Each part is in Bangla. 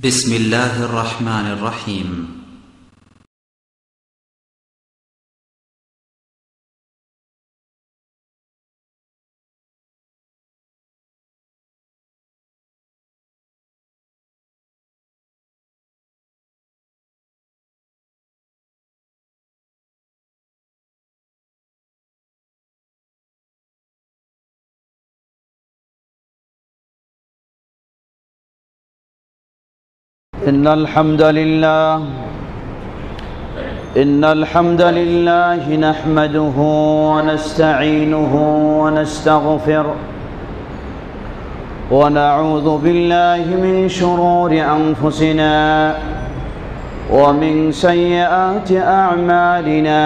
بسم الله الرحمن الرحيم. إن الحمد لله نحمده ونستعينه ونستغفره ونعوذ بالله من شرور أنفسنا ومن سيئات أعمالنا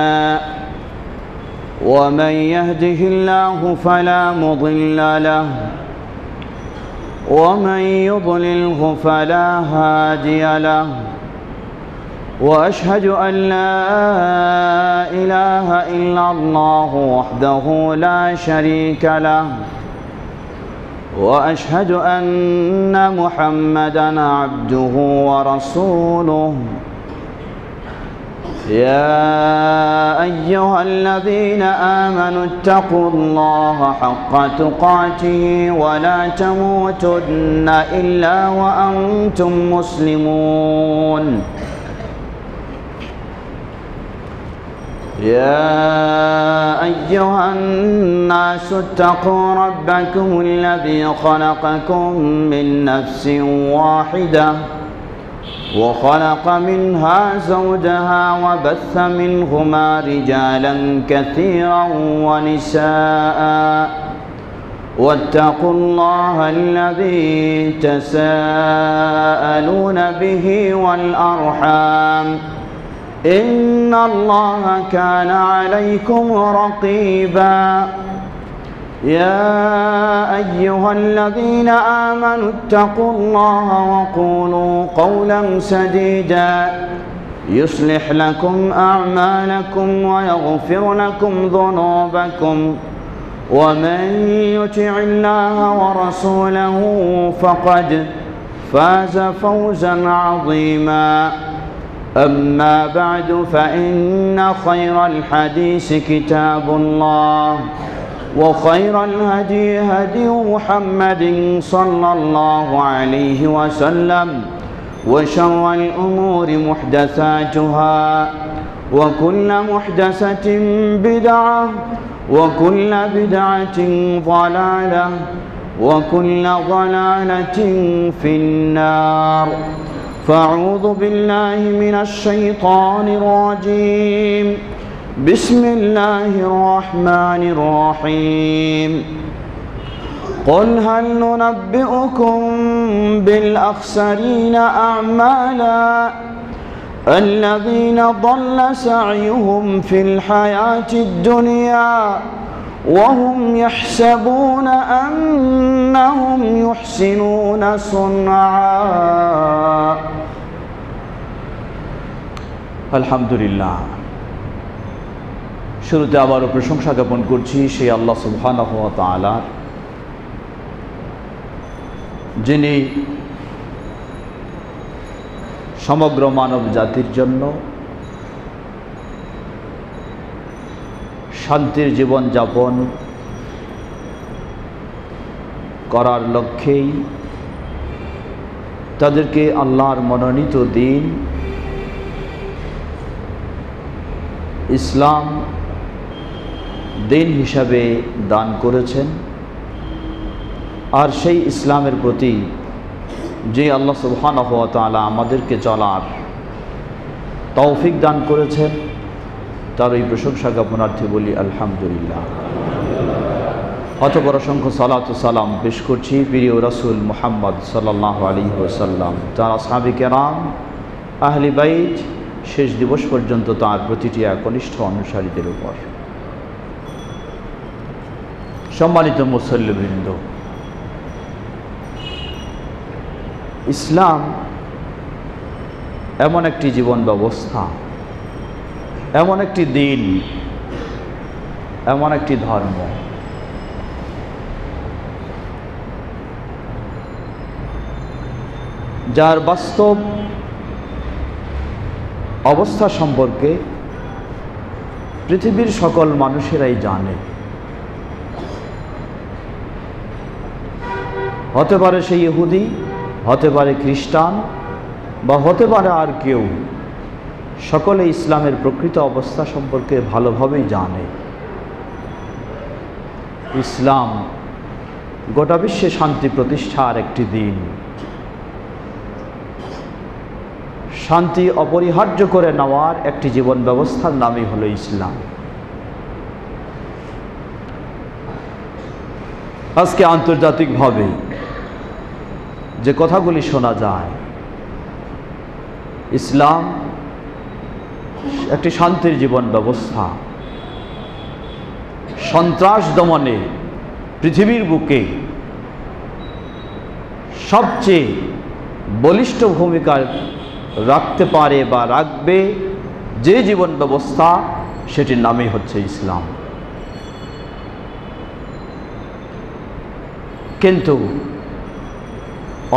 ومن يهده الله فلا مضل له ومن يضلله فلا هادي له وأشهد أن لا إله إلا الله وحده لا شريك له وأشهد أن محمدًا عبده ورسوله يا أيها الذين آمنوا اتقوا الله حق تقاته ولا تموتن إلا وأنتم مسلمون يا أيها الناس اتقوا ربكم الذي خلقكم من نفس واحدة وخلق منها زوجها وبث منهما رجالا كثيرا ونساء واتقوا الله الذي تساءلون به والأرحام إن الله كان عليكم رقيبا يا أيها الذين آمنوا اتقوا الله وقولوا قولا سديدا يصلح لكم أعمالكم ويغفر لكم ذنوبكم ومن يطع الله ورسوله فقد فاز فوزا عظيما أما بعد فإن خير الحديث كتاب الله وخير الهدي هدي محمد صلى الله عليه وسلم وشر الأمور محدثاتها وكل محدثة بدعة وكل بدعة ضلالة وكل ضلالة في النار فأعوذ بالله من الشيطان الرجيم بسم الله الرحمن الرحيم قل هل ننبئكم بالأخسرين أعمالا الذين ضل سعيهم في الحياة الدنيا وهم يحسبون أنهم يحسنون صنعا الحمد لله শুরুতে আবারও প্রশংসা জ্ঞাপন করছি সেই আল্লাহ সুবহানাহু ওয়া তাআলা যিনি সমগ্র মানব জাতির জন্য শান্তির জীবন যাপন করার লক্ষ্যেই তাদেরকে আল্লাহর মনোনীত দিন ইসলাম দিন হিসাবে দান করেছেন। আর সেই ইসলামের প্রতি যে আল্লাহ সুবহানাহু ওয়া তাআলা আমাদেরকে চলার তৌফিক দান করেছেন তার এই প্রশংসা জ্ঞাপনার্থে বলি আলহামদুলিল্লাহ। অতঃপর অসংখ্য সালাত ও সালাম পেশ করছি প্রিয় রাসূল মুহাম্মদ সাল্লাল্লাহু আলাইহি ওয়াসাল্লাম, তার আসহাবে কেরাম, আহলে বাইত, শেষ দিবস পর্যন্ত তার প্রতিটি একনিষ্ঠ অনুসারীদের উপর। সম্মানিত মুসল্লিবৃন্দ, ইসলাম এমন একটি জীবন ব্যবস্থা, এমন একটি দিন, এমন একটি ধর্ম যার বাস্তব অবস্থা সম্পর্কে পৃথিবীর সকল মানুষেরাই জানে। হতে পারে সে ইহুদি, হতে পারে খ্রিস্টান, বা হতে পারে আর কেউ, সকলে ইসলামের প্রকৃত অবস্থা সম্পর্কে ভালোভাবেই জানে। ইসলাম গোটা বিশ্বে শান্তি প্রতিষ্ঠার একটি দিন। শান্তি অপরিহার্য করে নেওয়ার একটি জীবন ব্যবস্থার নামই হলো ইসলাম। আজকে আন্তর্জাতিকভাবে যে কথাগুলি শোনা যায়, ইসলাম একটি শান্তির জীবন ব্যবস্থা, সন্ত্রাস দমনে পৃথিবীর বুকে সবচেয়ে বলিষ্ঠ ভূমিকা রাখতে পারে বা রাখবে যে জীবন ব্যবস্থা, সেটির নামই হচ্ছে ইসলাম। কিন্তু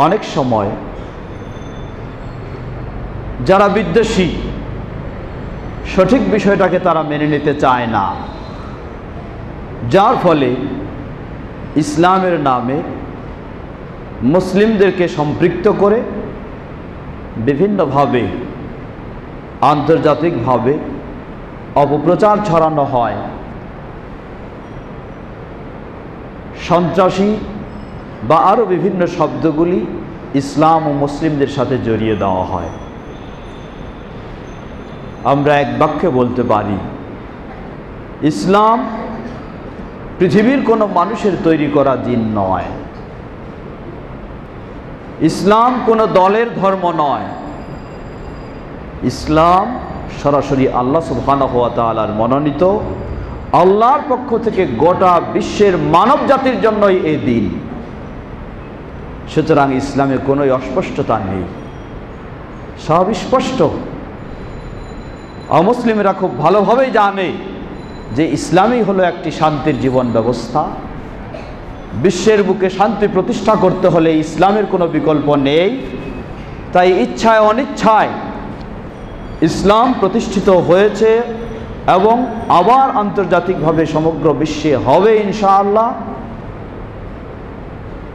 অনেক সময় যারা বিদ্বেষী, সঠিক বিষয়টাকে তারা মেনে নিতে চায় না, যার ফলে ইসলামের নামে মুসলিমদেরকে সম্পৃক্ত করে বিভিন্নভাবে আন্তর্জাতিকভাবে অপপ্রচার ছড়ানো হয়। সন্ত্রাসী বা আরও বিভিন্ন শব্দগুলি ইসলাম ও মুসলিমদের সাথে জড়িয়ে দেওয়া হয়। আমরা এক বাক্যে বলতে পারি, ইসলাম পৃথিবীর কোনো মানুষের তৈরি করা দিন নয়। ইসলাম কোনো দলের ধর্ম নয়। ইসলাম সরাসরি আল্লাহ সুবহানাহু ওয়া তাআলার মনোনীত, আল্লাহর পক্ষ থেকে গোটা বিশ্বের মানব জাতির জন্যই এই দিন। সুতরাং ইসলামে কোনো অস্পষ্টতা নেই, সব স্পষ্ট। অমুসলিমরা খুব ভালোভাবেই জানে যে ইসলামই হলো একটি শান্তির জীবন ব্যবস্থা। বিশ্বের বুকে শান্তি প্রতিষ্ঠা করতে হলে ইসলামের কোনো বিকল্প নেই। তাই ইচ্ছায় অনিচ্ছায় ইসলাম প্রতিষ্ঠিত হয়েছে এবং আবার আন্তর্জাতিকভাবে সমগ্র বিশ্বে হবে ইনশাআল্লাহ।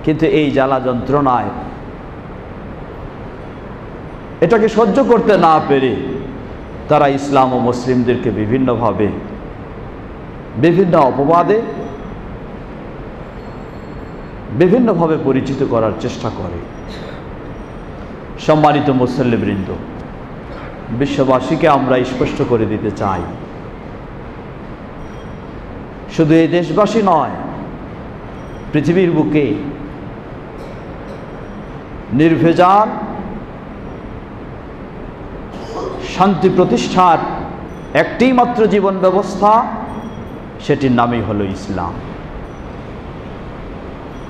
কিন্তু এই জ্বালা যন্ত্রণায় এটাকে সহ্য করতে না পেরে তারা ইসলাম ও মুসলিমদেরকে বিভিন্নভাবে বিভিন্ন অপবাদে বিভিন্নভাবে পরিচিত করার চেষ্টা করে। সম্মানিত মুসল্লিবৃন্দ, বিশ্ববাসীকে আমরা স্পষ্ট করে দিতে চাই, শুধু এই দেশবাসী নয়, পৃথিবীর বুকে নির্ভেজাল শান্তি প্রতিষ্ঠার একটি মাত্র জীবন ব্যবস্থা, সেটির নামই হলো ইসলাম।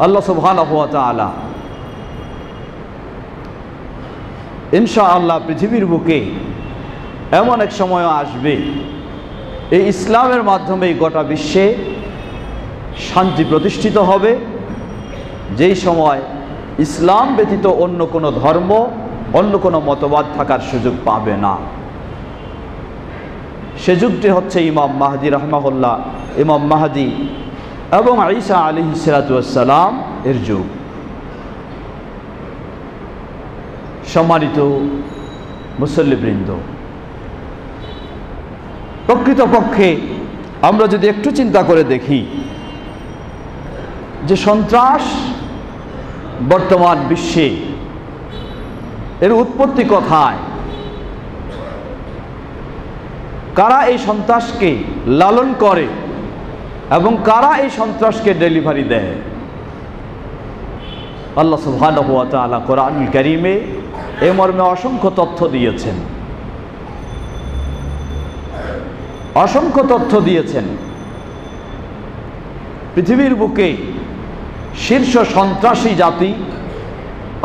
আল্লাহ সুবহানাহু ওয়া তাআলা ইনশাআল্লাহ পৃথিবীর বুকে এমন এক সময় আসবে, এই ইসলামের মাধ্যমেই গোটা বিশ্বে শান্তি প্রতিষ্ঠিত হবে, যেই সময় ইসলাম ব্যতীত অন্য কোনো ধর্ম, অন্য কোনো মতবাদ থাকার সুযোগ পাবে না। সে যুগটি হচ্ছে ইমাম মাহদী রাহমাহুল্লাহ, ইমাম মাহদী এবং ঈসা আলাইহিস সালাতু ওয়াস সালাম এর যুগ। সম্মানিত মুসল্লিবৃন্দ, প্রকৃতপক্ষে আমরা যদি একটু চিন্তা করে দেখি যে সন্ত্রাস বর্তমান বিশ্বে এর উৎপত্তি কোথায়, কারা এই সন্ত্রাসকে লালন করে এবং কারা এই সন্ত্রাসকে ডেলিভারি দেয়। আল্লাহ সুবহানাহু ওয়া তাআলা কোরআনুল কারীমে এ মর্মে অসংখ্য তথ্য দিয়েছেন, অসংখ্য তথ্য দিয়েছেন। পৃথিবীর বুকে শীর্ষ সন্ত্রাসী জাতি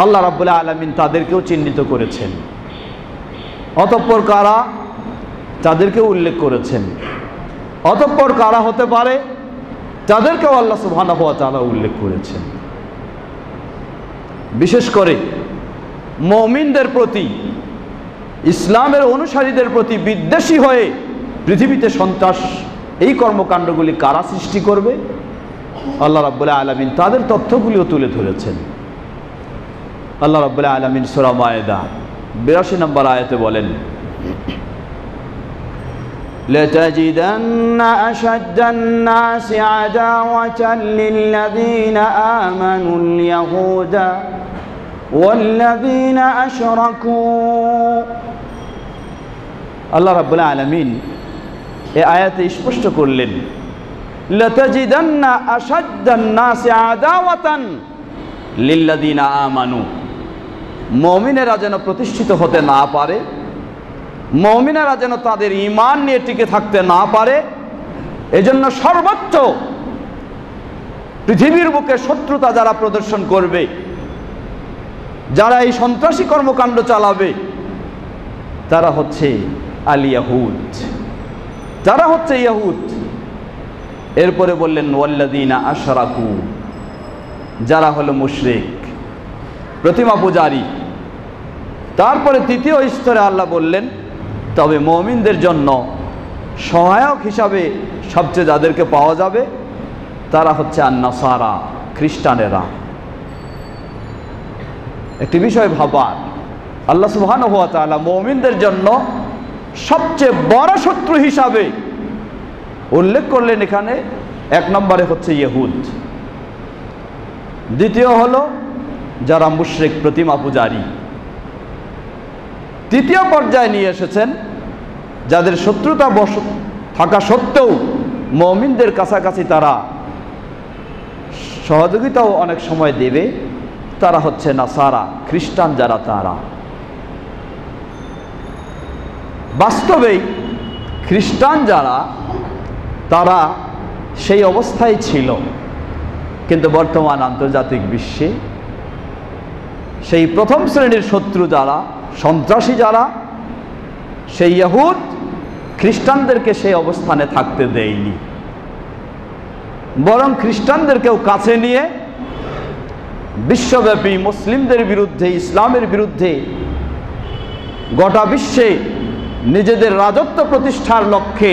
আল্লাহ রাব্বুল আলামিন তাদেরকেও চিহ্নিত করেছেন। অতঃপর কারা, তাদেরকেও উল্লেখ করেছেন। অতঃপর কারা হতে পারে, তাদেরকেও আল্লাহ সুবহানাহু ওয়া তাআলা উল্লেখ করেছেন। বিশেষ করে মুমিনদের প্রতি, ইসলামের অনুসারীদের প্রতি বিদ্বেষী হয়ে পৃথিবীতে সন্ত্রাস এই কর্মকাণ্ডগুলি কারা সৃষ্টি করবে? আল্লাহ রাব্বুল আলামিন তাদের তথ্যগুলিও তুলে ধরেছেন। আল্লাহ রাব্বুল আলামিন সূরা মায়েদা 82 নম্বর আয়াতে বলেন, لَتَجِدَنَّ أَشَدَّ النَّاسِ عَدَاوَةً لِلَّذِينَ آمَنُوا الْيَهُودَ وَالَّذِينَ أَشْرَكُوا। আল্লাহ রাব্বুল আলামিন এই আয়াতে স্পষ্ট করলেন, لَتَجِدَنَّ أَشَدَّ النَّاسِ عَدَاوَةً لِلَّذِينَ آمَنُوا। মুমিনেরা যেন প্রতিষ্ঠিত হতে না পারে, মুমিনেরা যেন তাদের ঈমান নিয়ে টিকে থাকতে না পারে, এজন্য সর্বোচ্চ পৃথিবীর বুকে শত্রুতা যারা প্রদর্শন করবে, যারা এই সন্ত্রাসী কর্মকাণ্ড চালাবে, তারা হচ্ছে আল ইয়াহুদ, তারা হচ্ছে ইয়াহুদ। এরপরে বললেন ওয়াল্লাযীনা আশরাকু, যারা হলো মুশরিক, প্রতিমা পূজারী। তারপরে তৃতীয় স্তরে আল্লাহ বললেন, তবে মুমিনদের জন্য সহায়ক হিসাবে সবচেয়ে যাদেরকে পাওয়া যাবে তারা হচ্ছে আন-নাসারা, খ্রিস্টানেরা। একটি বিষয় ভাবার, আল্লাহ সুবহানাহু ওয়া তাআলা মুমিনদের জন্য সবচেয়ে বড় শত্রু হিসাবে উল্লেখ করলেন এখানে। এক নম্বরে হচ্ছে ইহুদ, দ্বিতীয় হলো যারা মুশরিক, প্রতিমা পূজারী। তৃতীয় পর্যায়ে নিয়ে এসেছেন যাদের শত্রুতা থাকা সত্ত্বেও মুমিনদের কাছাকাছি তারা সহযোগিতাও অনেক সময় দেবে, তারা হচ্ছে নাসারা, খ্রিস্টান যারা তারা। বাস্তবেই খ্রিস্টান যারা তারা সেই অবস্থায় ছিল, কিন্তু বর্তমান আন্তর্জাতিক বিশ্বে সেই প্রথম শ্রেণীর শত্রু যারা, সন্ত্রাসী যারা, সেই ইহুদ খ্রিস্টানদেরকে সেই অবস্থানে থাকতে দেয়নি, বরং খ্রিস্টানদেরকেও কাছে নিয়ে বিশ্বব্যাপী মুসলিমদের বিরুদ্ধে, ইসলামের বিরুদ্ধে গোটা বিশ্বে নিজেদের রাজত্ব প্রতিষ্ঠার লক্ষ্যে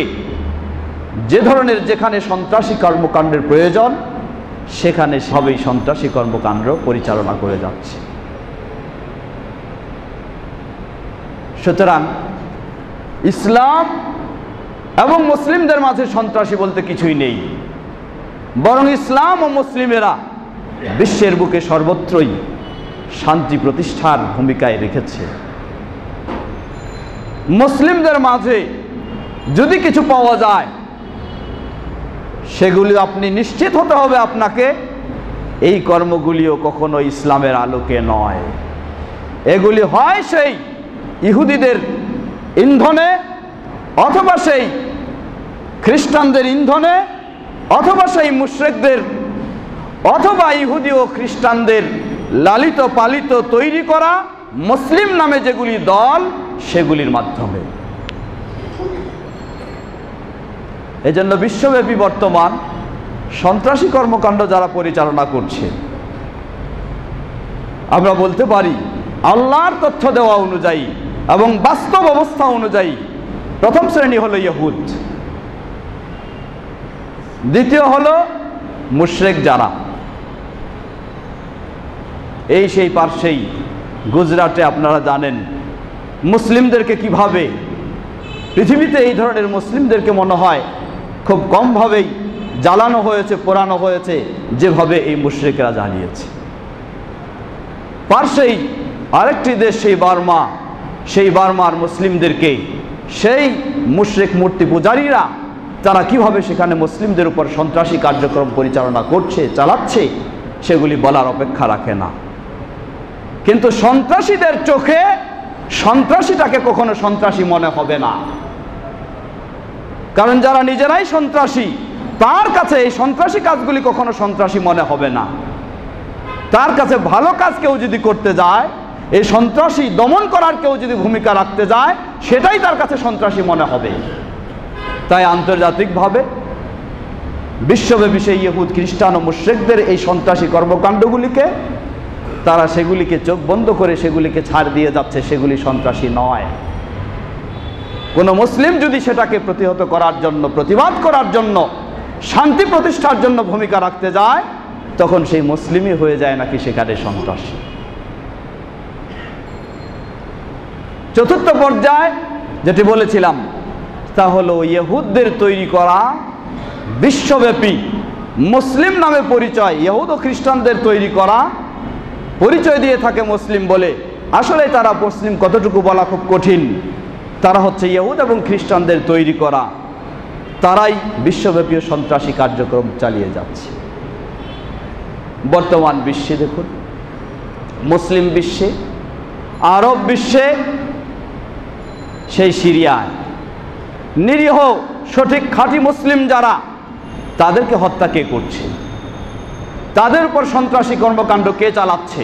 যে ধরনের যেখানে সন্ত্রাসী কর্মকাণ্ডের প্রয়োজন সেখানে সবই সন্ত্রাসী কর্মকাণ্ড পরিচালনা করে যাচ্ছে। সুতরাং ইসলাম এবং মুসলিমদের মাঝে সন্ত্রাসী বলতে কিছুই নেই, বরং ইসলাম ও মুসলিমেরা বিশ্বের বুকে সর্বত্রই শান্তি প্রতিষ্ঠার ভূমিকায় রেখেছে। মুসলিমদের মাঝে যদি কিছু পাওয়া যায় সেগুলি আপনি নিশ্চিত হতে হবে আপনাকে, এই কর্মগুলিও কখনো ইসলামের আলোকে নয়, এগুলি হয় সেই ইহুদিদের ইন্ধনে, অথবা সেই খ্রিস্টানদের ইন্ধনে, অথবা সেই মুশরিকদের, অথবা ইহুদি ও খ্রিস্টানদের লালিত পালিত তৈরি করা মুসলিম নামে যেগুলি দল, সেগুলির মাধ্যমে। এজন্য বিশ্বব্যাপী বর্তমান সন্ত্রাসী কর্মকাণ্ড যারা পরিচালনা করছে, আমরা বলতে পারি আল্লাহর তথ্য দেওয়া অনুযায়ী এবং বাস্তব অবস্থা অনুযায়ী প্রথম শ্রেণী হলো ইহুদ, দ্বিতীয় হলো মুশরিক যারা। এই সেই পার্শ্বেই গুজরাটে আপনারা জানেন মুসলিমদেরকে কিভাবে পৃথিবীতে এই ধরনের মুসলিমদেরকে মনে হয় খুব কমভাবেই জ্বালানো হয়েছে, পোড়ানো হয়েছে যেভাবে এই মুশরিকরা জ্বালিয়েছে। পার্শ্বেই আরেকটি দেশ সেই বার্মা, সেই বার্মার মুসলিমদেরকে সেই মুশরিক মূর্তি পূজারীরা তারা কিভাবে সেখানে মুসলিমদের উপর সন্ত্রাসী কার্যক্রম পরিচালনা করছে, চালাচ্ছে, সেগুলি বলার অপেক্ষা রাখে না। কিন্তু সন্ত্রাসীদের চোখে সন্ত্রাসীটাকে কখনো সন্ত্রাসী মনে হবে না, কারণ যারা নিজেরাই সন্ত্রাসী তার কাছে এই সন্ত্রাসী কাজগুলি কখনো সন্ত্রাসী মনে হবে না। তার কাছে ভালো কাজ কেউ যদি করতে যায়, এই সন্ত্রাসী দমন করার কেউ যদি ভূমিকা রাখতে যায়, সেটাই তার কাছে সন্ত্রাসী মনে হবে। তাই আন্তর্জাতিকভাবে বিশ্বব্যাপী সেই ইহুদ, খ্রিস্টান ও মুশরিকদের এই সন্ত্রাসী কর্মকাণ্ডগুলিকে তারা সেগুলিকে চোখ বন্ধ করে সেগুলিকে ছাড় দিয়ে যাচ্ছে, সেগুলি সন্ত্রাসী নয়। কোনো মুসলিম যদি সেটাকে প্রতিহত করার জন্য, প্রতিবাদ করার জন্য, শান্তি প্রতিষ্ঠার জন্য ভূমিকা রাখতে যায়, তখন সেই মুসলিমই হয়ে যায় নাকি সেখানে সন্ত্রাসী। চতুর্থ পর্যায় যেটি বলেছিলাম তা হলো ইহুদদের তৈরি করা বিশ্বব্যাপী মুসলিম নামে পরিচয়, ইহুদ ও খ্রিস্টানদের তৈরি করা পরিচয় দিয়ে থাকে মুসলিম বলে। আসলে তারা মুসলিম কতটুকু বলা খুব কঠিন। তারা হচ্ছে ইহুদ এবং খ্রিস্টানদের তৈরি করা, তারাই বিশ্বব্যাপী সন্ত্রাসী কার্যক্রম চালিয়ে যাচ্ছে। বর্তমান বিশ্বে দেখুন, মুসলিম বিশ্বে, আরব বিশ্বে, সেই সিরিয়ায় নিরীহ সঠিক খাঁটি মুসলিম যারা, তাদেরকে হত্যা কে করছে? তাদের উপর সন্ত্রাসী কর্মকাণ্ড কে চালাচ্ছে?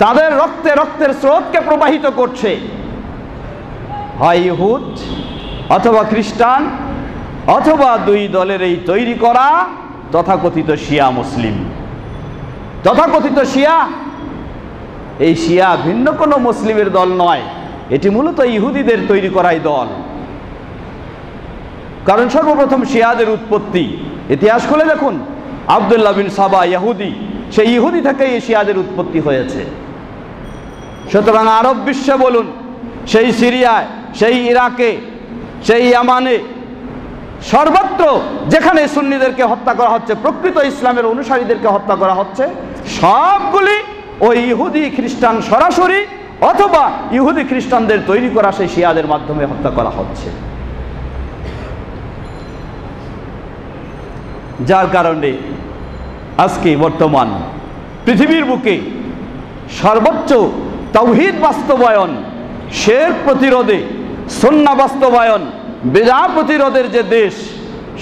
তাদের রক্তে রক্তের স্রোতকে প্রবাহিত করছে হয় ইহুদ অথবা খ্রিস্টান অথবা দুই দলের এই তৈরি করা তথাকথিত শিয়া মুসলিম। তথাকথিত শিয়া, এই শিয়া ভিন্ন কোনো মুসলিমের দল নয়, এটি মূলত ইহুদিদের তৈরি করাই দল। কারণ সর্বপ্রথম শিয়াদের উৎপত্তি ইতিহাস খুলে দেখুন, আব্দুল্লাহ বিন সাবা ইহুদি, সেই ইহুদি থেকেই এই শিয়াদের উৎপত্তি হয়েছে। সুতরাং আরব বিশ্বে বলুন, সেই সিরিয়ায়, সেই ইরাকে, সেই ইয়ামানে, সর্বত্র যেখানে সুন্নিদেরকে হত্যা করা হচ্ছে, প্রকৃত ইসলামের অনুসারীদেরকে হত্যা করা হচ্ছে, সবগুলি ওই ইহুদি খ্রিস্টান সরাসরি অথবা ইহুদি খ্রিস্টানদের তৈরি করা সেই শিয়াদের মাধ্যমে হত্যা করা হচ্ছে। যার কারণে আজকে বর্তমান পৃথিবীর বুকে সর্বোচ্চ তাওহীদ বাস্তবায়ন, শিরক প্রতিরোধে, সুন্নাহ বাস্তবায়ন, বিদআত প্রতিরোধের যে দেশ,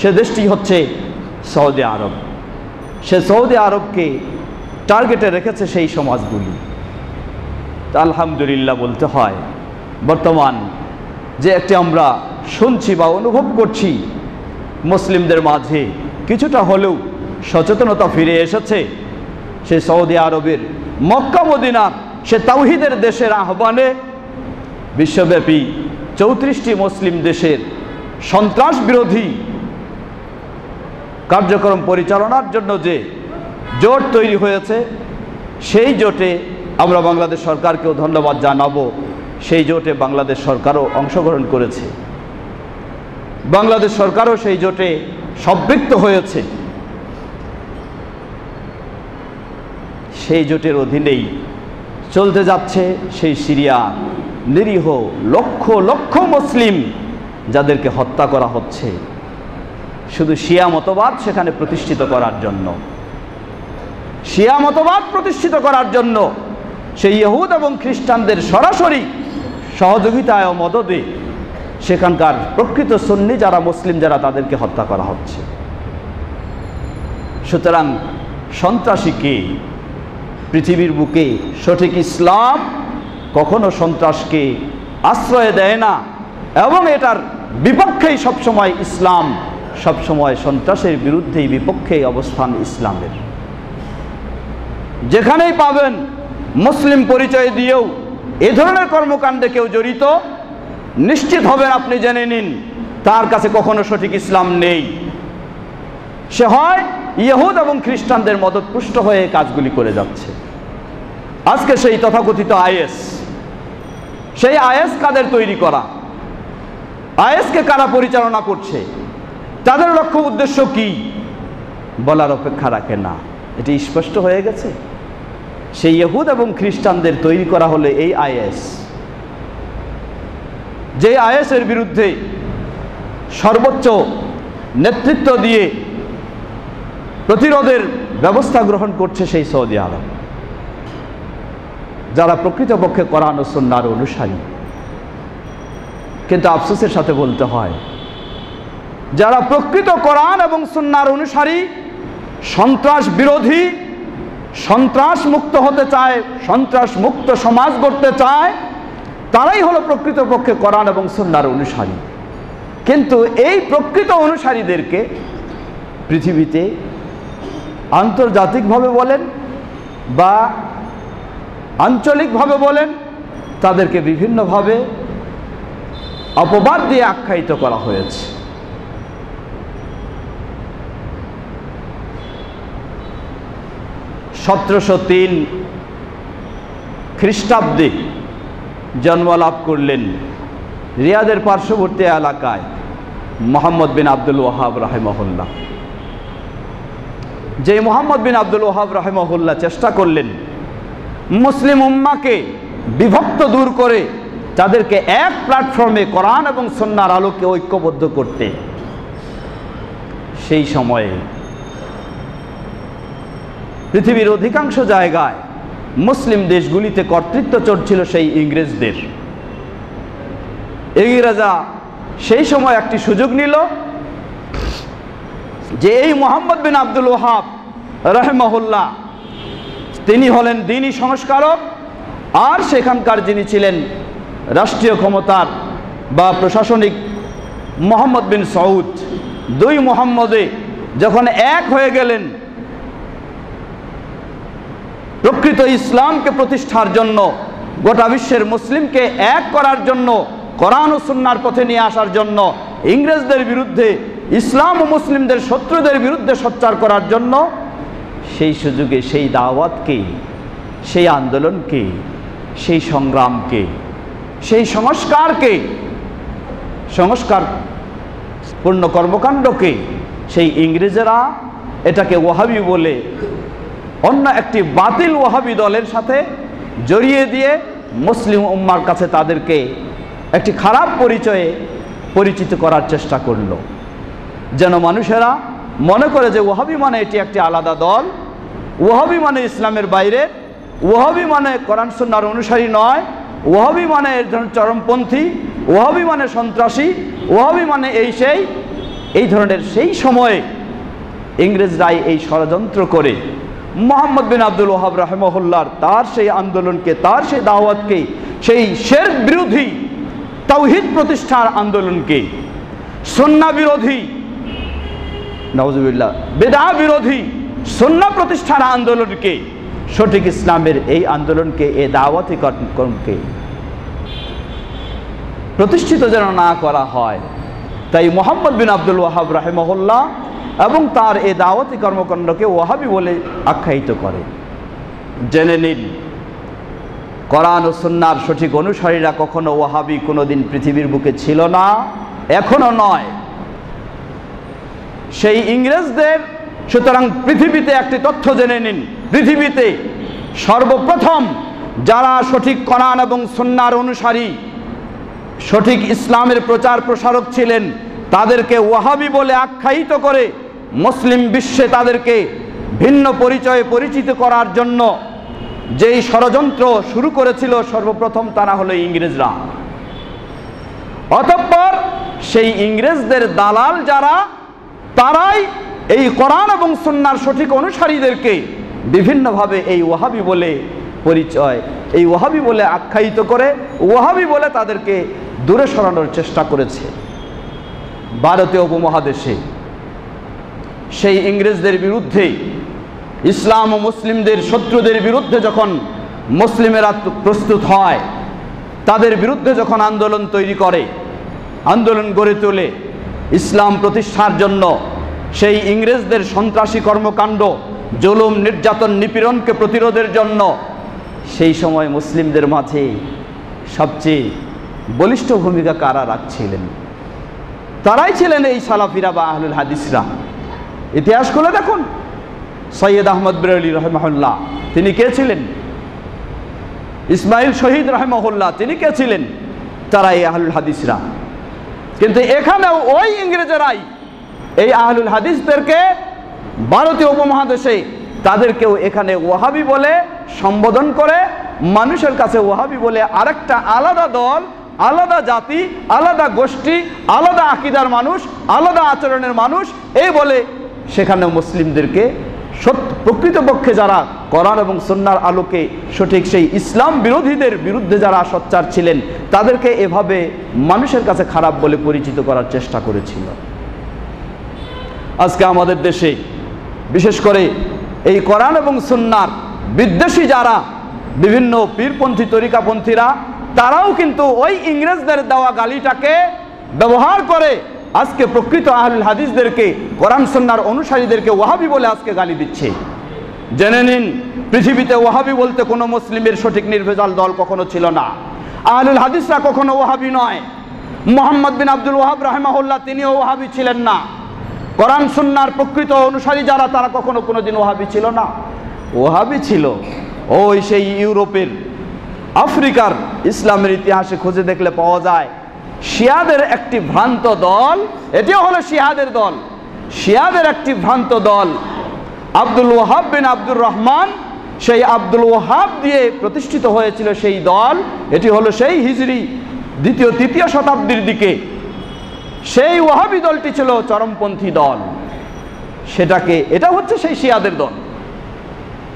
সে দেশটি হচ্ছে সৌদি আরব। সে সৌদি আরবকে টার্গেটে রেখেছে সেই সমাজগুলি। আলহামদুলিল্লাহ বলতে হয়, বর্তমান যে একটি আমরা শুনছি বা অনুভব করছি, মুসলিমদের মাঝে কিছুটা হলেও সচেতনতা ফিরে এসেছে। সে সৌদি আরবের মক্কা মদিনার সে তাওহীদের দেশের আহ্বানে বিশ্বব্যাপী 34টি মুসলিম দেশের সন্ত্রাস বিরোধী কার্যক্রম পরিচালনার জন্য যে জোট তৈরি হয়েছে, সেই জোটে আমরা বাংলাদেশ সরকারকেও ধন্যবাদ জানাবো। সেই জোটে বাংলাদেশ সরকারও অংশগ্রহণ করেছে, বাংলাদেশ সরকারও সেই জোটে সম্পৃক্ত হয়েছে। সেই জোটের অধীনেই চলতে যাচ্ছে সেই সিরিয়া নিরীহ লক্ষ লক্ষ মুসলিম যাদেরকে হত্যা করা হচ্ছে শুধু শিয়া মতবাদ সেখানে প্রতিষ্ঠিত করার জন্য। শিয়া মতবাদ প্রতিষ্ঠিত করার জন্য সেই ইহুদ এবং খ্রিস্টানদের সরাসরি সহযোগিতায় ও মদদে সেখানকার প্রকৃত সুন্নি যারা মুসলিম যারা, তাদেরকে হত্যা করা হচ্ছে। সুতরাং সন্ত্রাসীকে পৃথিবীর বুকে সঠিক ইসলাম কখনো সন্ত্রাসকে আশ্রয় দেয় না, এবং এটার বিপক্ষেই সবসময় ইসলাম, সবসময় সন্ত্রাসের বিরুদ্ধেই বিপক্ষেই অবস্থান ইসলামের। যেখানেই পাবেন মুসলিম পরিচয় দিয়েও এ ধরনের কর্মকাণ্ডে কেউ জড়িত, নিশ্চিত হবেন আপনি জেনে নিন তার কাছে কখনো সঠিক ইসলাম নেই। সে হয় ইহুদ এবং খ্রিস্টানদের মদতপুষ্ট হয়ে কাজগুলি করে যাচ্ছে। আজকে সেই তথাকথিত আইএস, সেই আইএস কাদের তৈরি করা? আইএসকে কারা পরিচালনা করছে? তাদের লক্ষ্য উদ্দেশ্য কি বলার অপেক্ষা রাখে না, এটি স্পষ্ট হয়ে গেছে। সেই ইহুদ এবং খ্রিস্টানদের তৈরি করা হলে এই আইএস, যে আইএসের বিরুদ্ধে সর্বোচ্চ নেতৃত্ব দিয়ে প্রতিরোধের ব্যবস্থা গ্রহণ করছে সেই সৌদি আরব, যারা প্রকৃতপক্ষে কোরআন ও সুন্নাহর অনুসারী। কিন্তু আফসোসের সাথে বলতে হয়, যারা প্রকৃত কোরআন এবং সুন্নাহর অনুসারী, সন্ত্রাস বিরোধী, সন্ত্রাস মুক্ত হতে চায়, সন্ত্রাস মুক্ত সমাজ গড়তে চায়, তারাই হলো প্রকৃতপক্ষে কোরআন এবং সুন্নাহর অনুসারী। কিন্তু এই প্রকৃত অনুসারীদেরকে পৃথিবীতে আন্তর্জাতিকভাবে বলেন বা আঞ্চলিকভাবে বলেন, তাদেরকে বিভিন্নভাবে অপবাদ দিয়ে আখ্যায়িত করা হয়েছে। (1703 খ্রিস্টাব্দে জন্মলাভ করলেন রিয়াদের পার্শ্ববর্তী এলাকায় মুহাম্মদ বিন আব্দুল ওয়াহাব রাহিমাহুল্লাহ। যে মুহাম্মদ বিন আব্দুল ওয়াহাব রাহিমাহুল্লাহ চেষ্টা করলেন মুসলিম উম্মাহকে বিভক্ত দূর করে তাদেরকে এক প্ল্যাটফর্মে কোরআন এবং সুন্নাহর আলোকে ঐক্যবদ্ধ করতে। সেই সময়ে পৃথিবীর অধিকাংশ জায়গায় মুসলিম দেশগুলিতে কর্তৃত্ব চলছিল সেই ইংরেজদের। ইংরেজরা সেই সময় একটি সুযোগ নিল যে এই মুহাম্মদ বিন আব্দুল ওয়াহাব রাহিমাহুল্লাহ তিনি হলেন দ্বীনি সংস্কারক, আর সেখানকার যিনি ছিলেন রাষ্ট্রীয় ক্ষমতার বা প্রশাসনিক মোহাম্মদ বিন সৌদ, দুই মুহাম্মদে যখন এক হয়ে গেলেন প্রকৃত ইসলামকে প্রতিষ্ঠার জন্য, গোটা বিশ্বের মুসলিমকে এক করার জন্য, কোরআন ও সুন্নাহর পথে নিয়ে আসার জন্য, ইংরেজদের বিরুদ্ধে ইসলাম ও মুসলিমদের শত্রুদের বিরুদ্ধে সোচ্চার করার জন্য, সেই সুযোগে সেই দাওয়াতকে, সেই আন্দোলনকে, সেই সংগ্রামকে, সেই সংস্কারকে, সংস্কারপূর্ণ কর্মকাণ্ডকে সেই ইংরেজরা এটাকে ওয়াহাবি বলে অন্য একটি বাতিল ওয়াহাবি দলের সাথে জড়িয়ে দিয়ে মুসলিম উম্মার কাছে তাদেরকে একটি খারাপ পরিচয়ে পরিচিত করার চেষ্টা করল, যেন মানুষেরা মনে করে যে ওয়াহাবি মানে এটি একটি আলাদা দল, ওয়াহাবি মানে ইসলামের বাইরে, ওয়াহাবি মানে কোরআন সুন্নাহর অনুসারী নয়, ওয়াহাবি মানে এর ধরনের চরমপন্থী, ওয়াহাবি মানে সন্ত্রাসী, ওয়াহাবি মানে এই ধরনের। সেই সময়ে ইংরেজরাই এই ষড়যন্ত্র করে মুহাম্মদ বিন আব্দুল ওয়াহাব রাহিমাহুল্লাহ তার সেই আন্দোলনকে, তার সেই দাওয়াতকে, সেই শিরক বিরোধী তাওহীদ প্রতিষ্ঠার আন্দোলনকে, সুন্নাহ বিরোধী, নাউজুবিল্লাহ, বিদআ বিরোধী সুন্নাহ প্রতিষ্ঠার আন্দোলনকে, সঠিক ইসলামের এই আন্দোলনকে, এই দাওয়াতি কর্মকে প্রতিষ্ঠিত যেন না করা হয়, তাই মুহাম্মদ বিন আব্দুল ওয়াহাব রাহিমাহুল্লাহ এবং তার এই দাওয়াতি কর্মকাণ্ডকে ওয়াহাবি বলে আখ্যায়িত করে। জেনে নিন, কোরআন ও সুন্নাহর সঠিক অনুসারীরা কখনো ওয়াহাবি কোনোদিন পৃথিবীর বুকে ছিল না, এখনো নয়। সেই ইংরেজদের, সুতরাং পৃথিবীতে একটি তথ্য জেনে নিন, পৃথিবীতে সর্বপ্রথম যারা সঠিক কোরআন এবং সুন্নাহর অনুসারী, সঠিক ইসলামের প্রচার প্রসারক ছিলেন, তাদেরকে ওয়াহাবি বলে আখ্যায়িত করে মুসলিম বিশ্বে তাদেরকে ভিন্ন পরিচয়ে পরিচিত করার জন্য যেই ষড়যন্ত্র শুরু করেছিল সর্বপ্রথম তারা হলো ইংরেজরা। অতঃপর সেই ইংরেজদের দালাল যারা, তারাই এই কোরআন এবং সুন্নাহর সঠিক অনুসারীদেরকে বিভিন্নভাবে এই ওয়াহাবি বলে পরিচয়, এই ওয়াহাবি বলে আখ্যায়িত করে, ওয়াহাবি বলে তাদেরকে দূরে সরানোর চেষ্টা করেছে। ভারতীয় উপমহাদেশে সেই ইংরেজদের বিরুদ্ধে, ইসলাম ও মুসলিমদের শত্রুদের বিরুদ্ধে যখন মুসলিমেরা প্রস্তুত হয়, তাদের বিরুদ্ধে যখন আন্দোলন তৈরি করে, আন্দোলন গড়ে তোলে ইসলাম প্রতিষ্ঠার জন্য, সেই ইংরেজদের সন্ত্রাসী কর্মকাণ্ড, জুলুম, নির্যাতন, নিপীড়নকে প্রতিরোধের জন্য সেই সময় মুসলিমদের মাঝে সবচেয়ে বলিষ্ঠ ভূমিকা কারা রাখছিলেন? তারাই ছিলেন এই সালাফিরা বা আহলুল হাদিসরা। ইতিহাস খুলে দেখুন, সৈয়দ আহমদ বেরেলভী রাহিমাহুল্লাহ তিনি কে ছিলেন? ইসমাইল শহীদ রাহিমাহুল্লাহ তিনি কে ছিলেন? তারা এই আহলুল হাদিসরা। কিন্তু এখানেও ওই ইংরেজরাই এই আহলুল হাদিসদেরকে ভারতীয় উপমহাদেশে তাদেরকেও এখানে ওয়াহাবি বলে সম্বোধন করে, মানুষের কাছে ওয়াহাবি বলে আরেকটা আলাদা দল, আলাদা জাতি, আলাদা গোষ্ঠী, আলাদা আকীদার মানুষ, আলাদা আচরণের মানুষ এই বলে সেখানে মুসলিমদেরকে প্রকৃতপক্ষে যারা কোরআন এবং সুন্নাহর আলোকে সঠিক সেই ইসলাম বিরোধীদের বিরুদ্ধে যারা সোচ্চার ছিলেন, তাদেরকে এভাবে মানুষের কাছে খারাপ বলে পরিচিত করার চেষ্টা করেছিল। আজকে আমাদের দেশে বিশেষ করে এই কোরআন এবং সুন্নাহর বিদ্বেষী যারা বিভিন্ন পীরপন্থী তরিকাপন্থীরা, তারাও কিন্তু ওই ইংরেজদের দেওয়া গালিটাকে ব্যবহার করে আজকে প্রকৃত আহলুল হাদিসদেরকে, কোরআন সুন্নাহর অনুসারীদেরকে ওয়াহাবি বলে আজকে গালি দিচ্ছে। জেনে নিন, পৃথিবীতে ওয়াহাবি বলতে কোনো মুসলিমের সঠিক নির্ভেজাল দল কখনো ছিল না। আহলুল হাদিসরা কখনো ওয়াহাবি নয়। মুহাম্মদ বিন আব্দুল ওয়াহাব রাহিমাহুল্লাহ তিনিও ওয়াহাবি ছিলেন না। কোরআন সুন্নাহর প্রকৃত অনুসারী যারা, তারা কখনো কোনোদিন ওয়াহাবি ছিল না। ওয়াহাবি ছিল ওই সেই ইউরোপের, আফ্রিকার ইসলামের ইতিহাসে খুঁজে দেখলে পাওয়া যায় শিয়াদের একটি ভ্রান্ত দল। এটিও হলো শিয়াদের দল, শিয়াদের একটি ভ্রান্ত দল। আব্দুল ওয়াহাব বিন আব্দুর রহমান, সেই আব্দুল ওয়াহাব দিয়ে প্রতিষ্ঠিত হয়েছিল সেই দল। এটি হলো সেই হিজরি দ্বিতীয় তৃতীয় শতাব্দীর দিকে। সেই ওয়াহাবি দলটি ছিল চরমপন্থী দল। এটা হচ্ছে সেই শিয়াদের দল,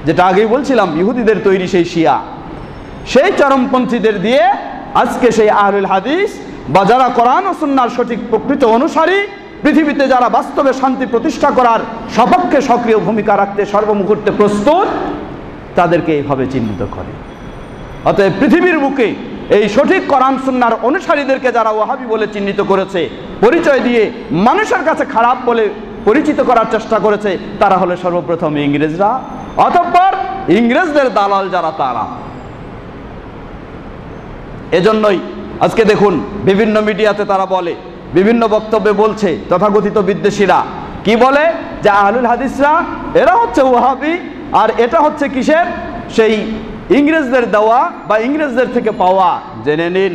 যেটা আগেই বলছিলাম, ইহুদিদের তৈরি সেই শিয়া। সেই চরমপন্থীদের দিয়ে আজকে সেই আহলুল হাদিস বা যারা কোরআন ও সুন্নাহর সঠিক প্রকৃত অনুসারী, পৃথিবীতে যারা বাস্তবে শান্তি প্রতিষ্ঠা করার সপক্ষে সক্রিয় ভূমিকা রাখতে সর্বমুহূর্তে প্রস্তুত, তাদেরকে এইভাবে চিহ্নিত করে। অতএব পৃথিবীর বুকে এই সঠিক কোরআন সুন্নাহর অনুসারীদেরকে যারা ওয়াহাবি বলে চিহ্নিত করেছে, পরিচয় দিয়ে মানুষের কাছে খারাপ বলে পরিচিত করার চেষ্টা করেছে, তারা হলো সর্বপ্রথম ইংরেজরা, অতঃপর ইংরেজদের দালাল যারা, তারা। এজন্যই আজকে দেখুন বিভিন্ন মিডিয়াতে তারা বলে, বিভিন্ন বক্তব্যে বলছে, তথাকথিত বিদ্বেষীরা কি বলে যে আহলুল হাদিসরা এরা হচ্ছে ওয়াহাবি, আর এটা হচ্ছে কিসের, সেই ইংরেজদের দেওয়া বা ইংরেজদের থেকে পাওয়া। জেনে নিন,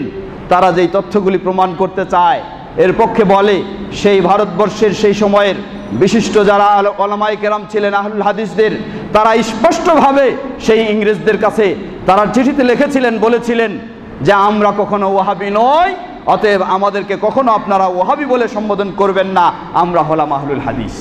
তারা যেই তথ্যগুলি প্রমাণ করতে চায় এর পক্ষে বলে, সেই ভারতবর্ষের সেই সময়ের বিশিষ্ট যারা ওলামায়ে কেরাম ছিলেন আহলুল হাদিসদের, তারা স্পষ্টভাবে সেই ইংরেজদের কাছে তারা চিঠিতে লিখেছিলেন, বলেছিলেন যে আমরা কখনো ওয়াহাবি নই, অতএব আমাদেরকে কখনো আপনারা ওয়াহাবি বলে সম্বোধন করবেন না, আমরা হলাম আহলুল হাদিস।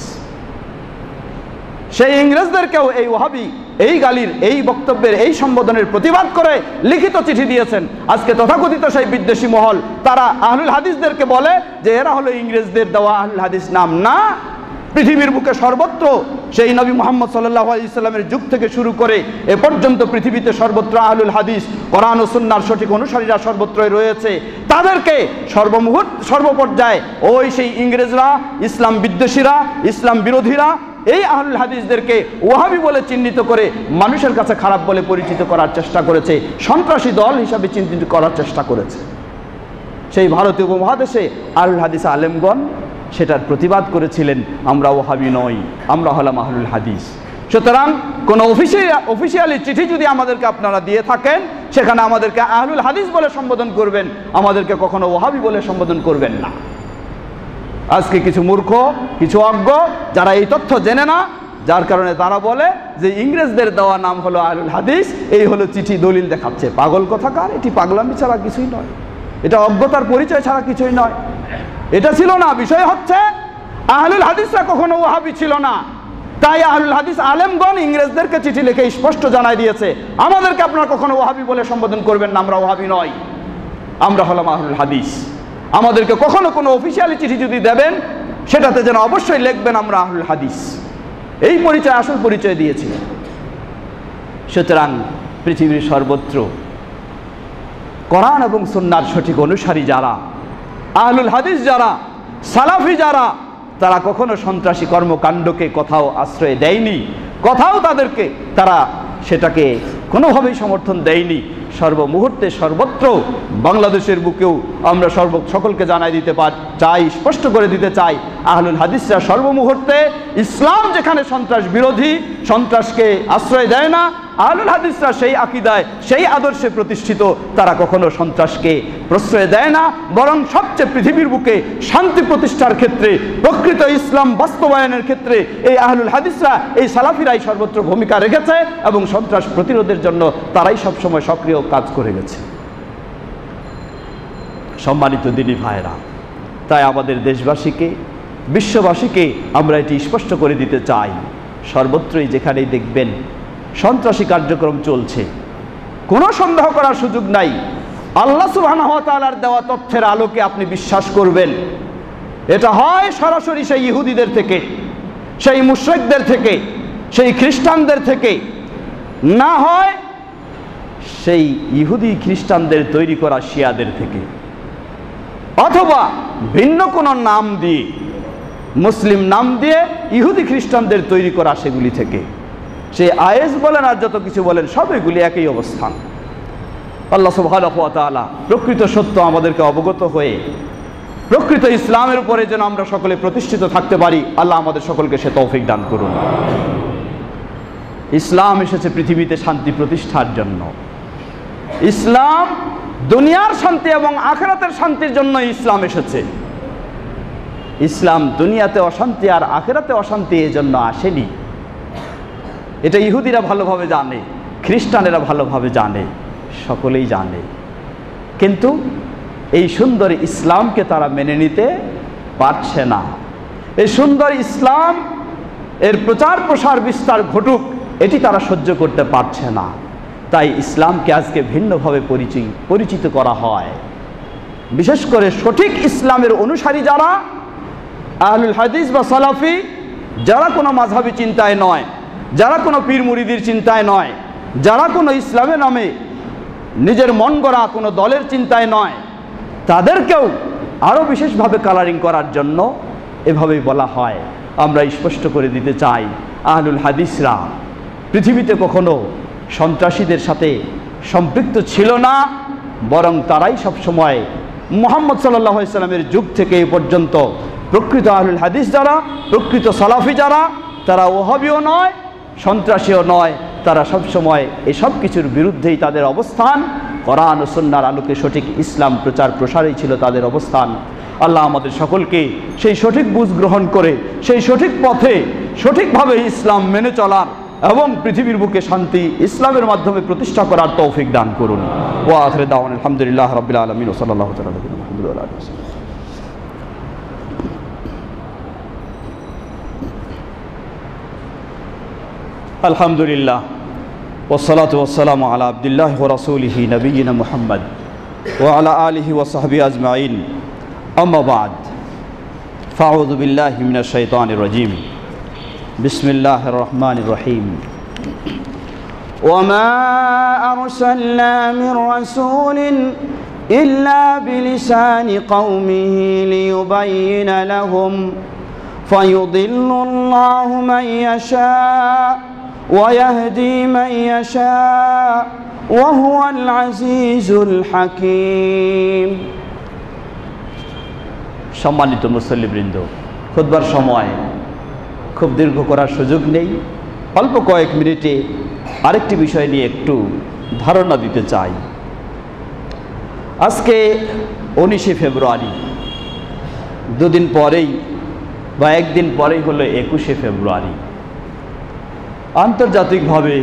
সেই ইংরেজদেরকেও এই ওয়াহাবি, এই গালির, এই বক্তব্যের, এই সম্বোধনের প্রতিবাদ করে লিখিত চিঠি দিয়েছেন। আজকে তথাকথিত সেই বিদ্বেষী মহল তারা আহলুল হাদিসদেরকে বলে যে এরা হলো ইংরেজদের দেওয়া আহলুল হাদিস। নাম না, পৃথিবীর বুকে সর্বত্র সেই নবী মুহাম্মদ সাল্লাল্লাহু আলাইহি সাল্লামের যুগ থেকে শুরু করে এ পর্যন্ত পৃথিবীতে সর্বত্র আহলুল হাদিস, কোরআন ও সুন্নাহর সঠিক অনুসারীরা সর্বত্রই রয়েছে। তাদেরকে সর্বপর্যায়ে ওই সেই ইংরেজরা, ইসলাম বিদ্বেষীরা, ইসলাম বিরোধীরা এই আহলুল হাদিসদেরকে ওয়াহাবি বলে চিহ্নিত করে মানুষের কাছে খারাপ বলে পরিচিত করার চেষ্টা করেছে, সন্ত্রাসী দল হিসাবে চিহ্নিত করার চেষ্টা করেছে। সেই ভারতীয় উপমহাদেশে আহলুল হাদিস আলেমগণ সেটার প্রতিবাদ করেছিলেন, আমরা ওয়াহাবি নই, আমরা হলাম আহলুল হাদিস। সুতরাং কোনো অফিসিয়ালি চিঠি যদি আমাদেরকে আপনারা দিয়ে থাকেন, সেখানে আমাদেরকে আহলুল হাদিস বলে সম্বোধন করবেন, আমাদেরকে কখনো ওয়াহাবি বলে সম্বোধন করবেন না। আজকে কিছু মূর্খ, কিছু অজ্ঞ যারা এই তথ্য জেনে না, যার কারণে তারা বলে যে ইংরেজদের দেওয়া নাম হলো আহলুল হাদিস, এই হলো চিঠি, দলিল দেখাচ্ছে। পাগল কথাকার, এটি পাগলামি ছাড়া কিছুই নয়, এটা অজ্ঞতার পরিচয় ছাড়া কিছুই নয়। এটা ছিল না। বিষয় হচ্ছে আহলুল হাদিসরা কখনো ওয়াহাবি ছিল না। তাই আহলুল হাদিস আলেমগণ ইংরেজদেরকে চিঠি লিখে স্পষ্ট জানাই দিয়েছে, আমাদেরকে আপনারা কখনো ওয়াহাবি বলে সম্বোধন করবেন না, আমরা ওয়াহাবি নই, আমরা হলাম আহলুল হাদিস। আমাদেরকে কখনো কোনো অফিসিয়ালি চিঠি যদি দেবেন, সেটাতে যেন অবশ্যই লিখবেন আমরা আহলুল হাদিস। এই পরিচয়, আসল পরিচয় দিয়েছিলেন। সুতরাং পৃথিবীর সর্বত্র কোরআন এবং সুন্নাহর সঠিক অনুসারী যারা, আহলুল হাদিস যারা, সালাফি যারা, তারা কখনো সন্ত্রাসী কর্মকাণ্ডকে কোথাও আশ্রয় দেয়নি, কোথাও তারা সেটাকে কোনোভাবেই সমর্থন দেয়নি। সর্বমুহূর্তে সর্বত্র বাংলাদেশের বুকেও আমরা সকলকে জানাই দিতে চাই, স্পষ্ট করে দিতে চাই, আহলুল হাদিসরা সর্বমুহূর্তে ইসলাম যেখানে সন্ত্রাস বিরোধী, সন্ত্রাসকে আশ্রয় দেয় না, আহলুল হাদিসরা সেই আকীদায়, সেই আদর্শে প্রতিষ্ঠিত, তারা কখনো সন্ত্রাসকে প্রশ্রয় দেয় না, বরং সবচেয়ে পৃথিবীর বুকে শান্তি প্রতিষ্ঠার ক্ষেত্রে, প্রকৃত ইসলাম বাস্তবায়নের ক্ষেত্রে এই আহলুল হাদিসরা, এই সালাফিরাই সর্বত্র ভূমিকা রেখেছে এবং সন্ত্রাস প্রতিরোধের জন্য তারাই সবসময় সক্রিয় কাজ করে গেছে। সম্মানিত দিনী ভাইরা, তাই আমাদের দেশবাসীকে, বিশ্ববাসীকে আমরা এটি স্পষ্ট করে দিতে চাই, সর্বত্রই যেখানেই দেখবেন সন্ত্রাসী কার্যক্রম চলছে, কোনো সন্দেহ করার সুযোগ নাই। আল্লাহ সুবহানাহু ওয়া তাআলার দেওয়া তথ্যের আলোকে আপনি বিশ্বাস করবেন। এটা হয় সরাসরি সেই ইহুদিদের থেকে, সেই মুশরিকদের থেকে, সেই খ্রিস্টানদের থেকে, না হয় সেই ইহুদি খ্রিস্টানদের তৈরি করা শিয়াদের থেকে, অথবা ভিন্ন কোনো নাম দিয়ে, মুসলিম নাম দিয়ে ইহুদি খ্রিস্টানদের তৈরি করা সেগুলি থেকে। সে আয়েস বলেন আর যত কিছু বলেন, সব এগুলি একই অবস্থান। আল্লাহ সুবহানাহু ওয়া তাআলা প্রকৃত সত্য আমাদেরকে অবগত হয়ে প্রকৃত ইসলামের উপরে যেন আমরা সকলে প্রতিষ্ঠিত থাকতে পারি, আল্লাহ আমাদের সকলকে সে তৌফিক দান করুন। ইসলাম এসেছে পৃথিবীতে শান্তি প্রতিষ্ঠার জন্য। ইসলাম দুনিয়ার শান্তি এবং আখিরাতের শান্তির জন্য ইসলাম এসেছে। ইসলাম দুনিয়াতে অশান্তি আর আখিরাতে অশান্তি এই জন্য আসেনি। এটা ইহুদিরা ভালোভাবে জানে, খ্রিস্টানেরা ভালোভাবে জানে, সকলেই জানে। কিন্তু এই সুন্দর ইসলামকে তারা মেনে নিতে পারছে না। এই সুন্দর ইসলাম এর প্রচার প্রসার বিস্তার ঘটুক, এটি তারা সহ্য করতে পারছে না। তাই ইসলামকে আজকে ভিন্নভাবে পরিচিত করা হয়। বিশেষ করে সঠিক ইসলামের অনুসারী যারা, আহলুল হাদিস বা সালাফি, যারা কোনো মাযহাবী চিন্তায় নয়, যারা কোনো পীর মুরিদির চিন্তায় নয়, যারা কোনো ইসলামের নামে নিজের মন গড়া কোনো দলের চিন্তায় নয়, তাদেরকেও আরও বিশেষভাবে কালারিং করার জন্য এভাবেই বলা হয়। আমরা স্পষ্ট করে দিতে চাই, আহলুল হাদিসরা পৃথিবীতে কখনো সন্ত্রাসীদের সাথে সম্পৃক্ত ছিল না, বরং তারাই সবসময় মুহাম্মদ সাল্লাল্লাহু আলাইহি সাল্লামের যুগ থেকে এই পর্যন্ত প্রকৃত আহলুল হাদিস যারা, প্রকৃত সালাফি যারা, তারা ওহাবিও নয়, সন্ত্রাসীও নয়, তারা সবসময় এসব কিছুর বিরুদ্ধেই তাদের অবস্থান। কোরআন ও সুন্নাহর আলোকে সঠিক ইসলাম প্রচার প্রসারেই ছিল তাদের অবস্থান। আল্লাহ আমাদের সকলকে সেই সঠিক বুঝ গ্রহণ করে সেই সঠিক পথে সঠিকভাবে ইসলাম মেনে চলার এবং পৃথিবীর বুকে শান্তি ইসলামের মাধ্যমে প্রতিষ্ঠা করার তৌফিক দান করুন। ওয়া আখিরু দাওয়ানা আলহামদুলিল্লাহি রাব্বিল আলামিন ওয়া সাল্লাল্লাহু তাআলা আলা মুহাম্মাদ ওয়া আলা আলিহি ওয়া সাহবিহি। আলহামদুলিল্লাহ ওয়াসসালাতু ওয়াসসালামু আলা আবদিল্লাহি ওয়া রাসূলিহি নবিয়িনা মুহাম্মদ ওয়া আলা আলিহি ওয়া সাহবিহি আজমাইন। আম্মা বা'দ, ফাআউযু বিল্লাহি মিনাশ শাইতানির রাজীম। বিসমিল্লাহির রহমানির রহিম। ওয়া মা আরসালনা মির রাসূলিন ইল্লা বিলিসানি কওমিহি লিয়ুবাইয়িনা লাহুম ফায়ুদিল্লুল্লাহু মান ইয়াশা ويهدي من يشاء وهو العزيز الحكيم। সম্মানিত মুসল্লিবৃন্দ, খুতবার সময় খুব দীর্ঘ করার সুযোগ নেই। অল্প কয়েক মিনিটে আরেকটি বিষয় নিয়ে একটু ধারণা দিতে চাই। আজকে 19শে ফেব্রুয়ারি, দুদিন পরেই বা একদিন পরেই হলো 21শে ফেব্রুয়ারি। আন্তর্জাতিকভাবে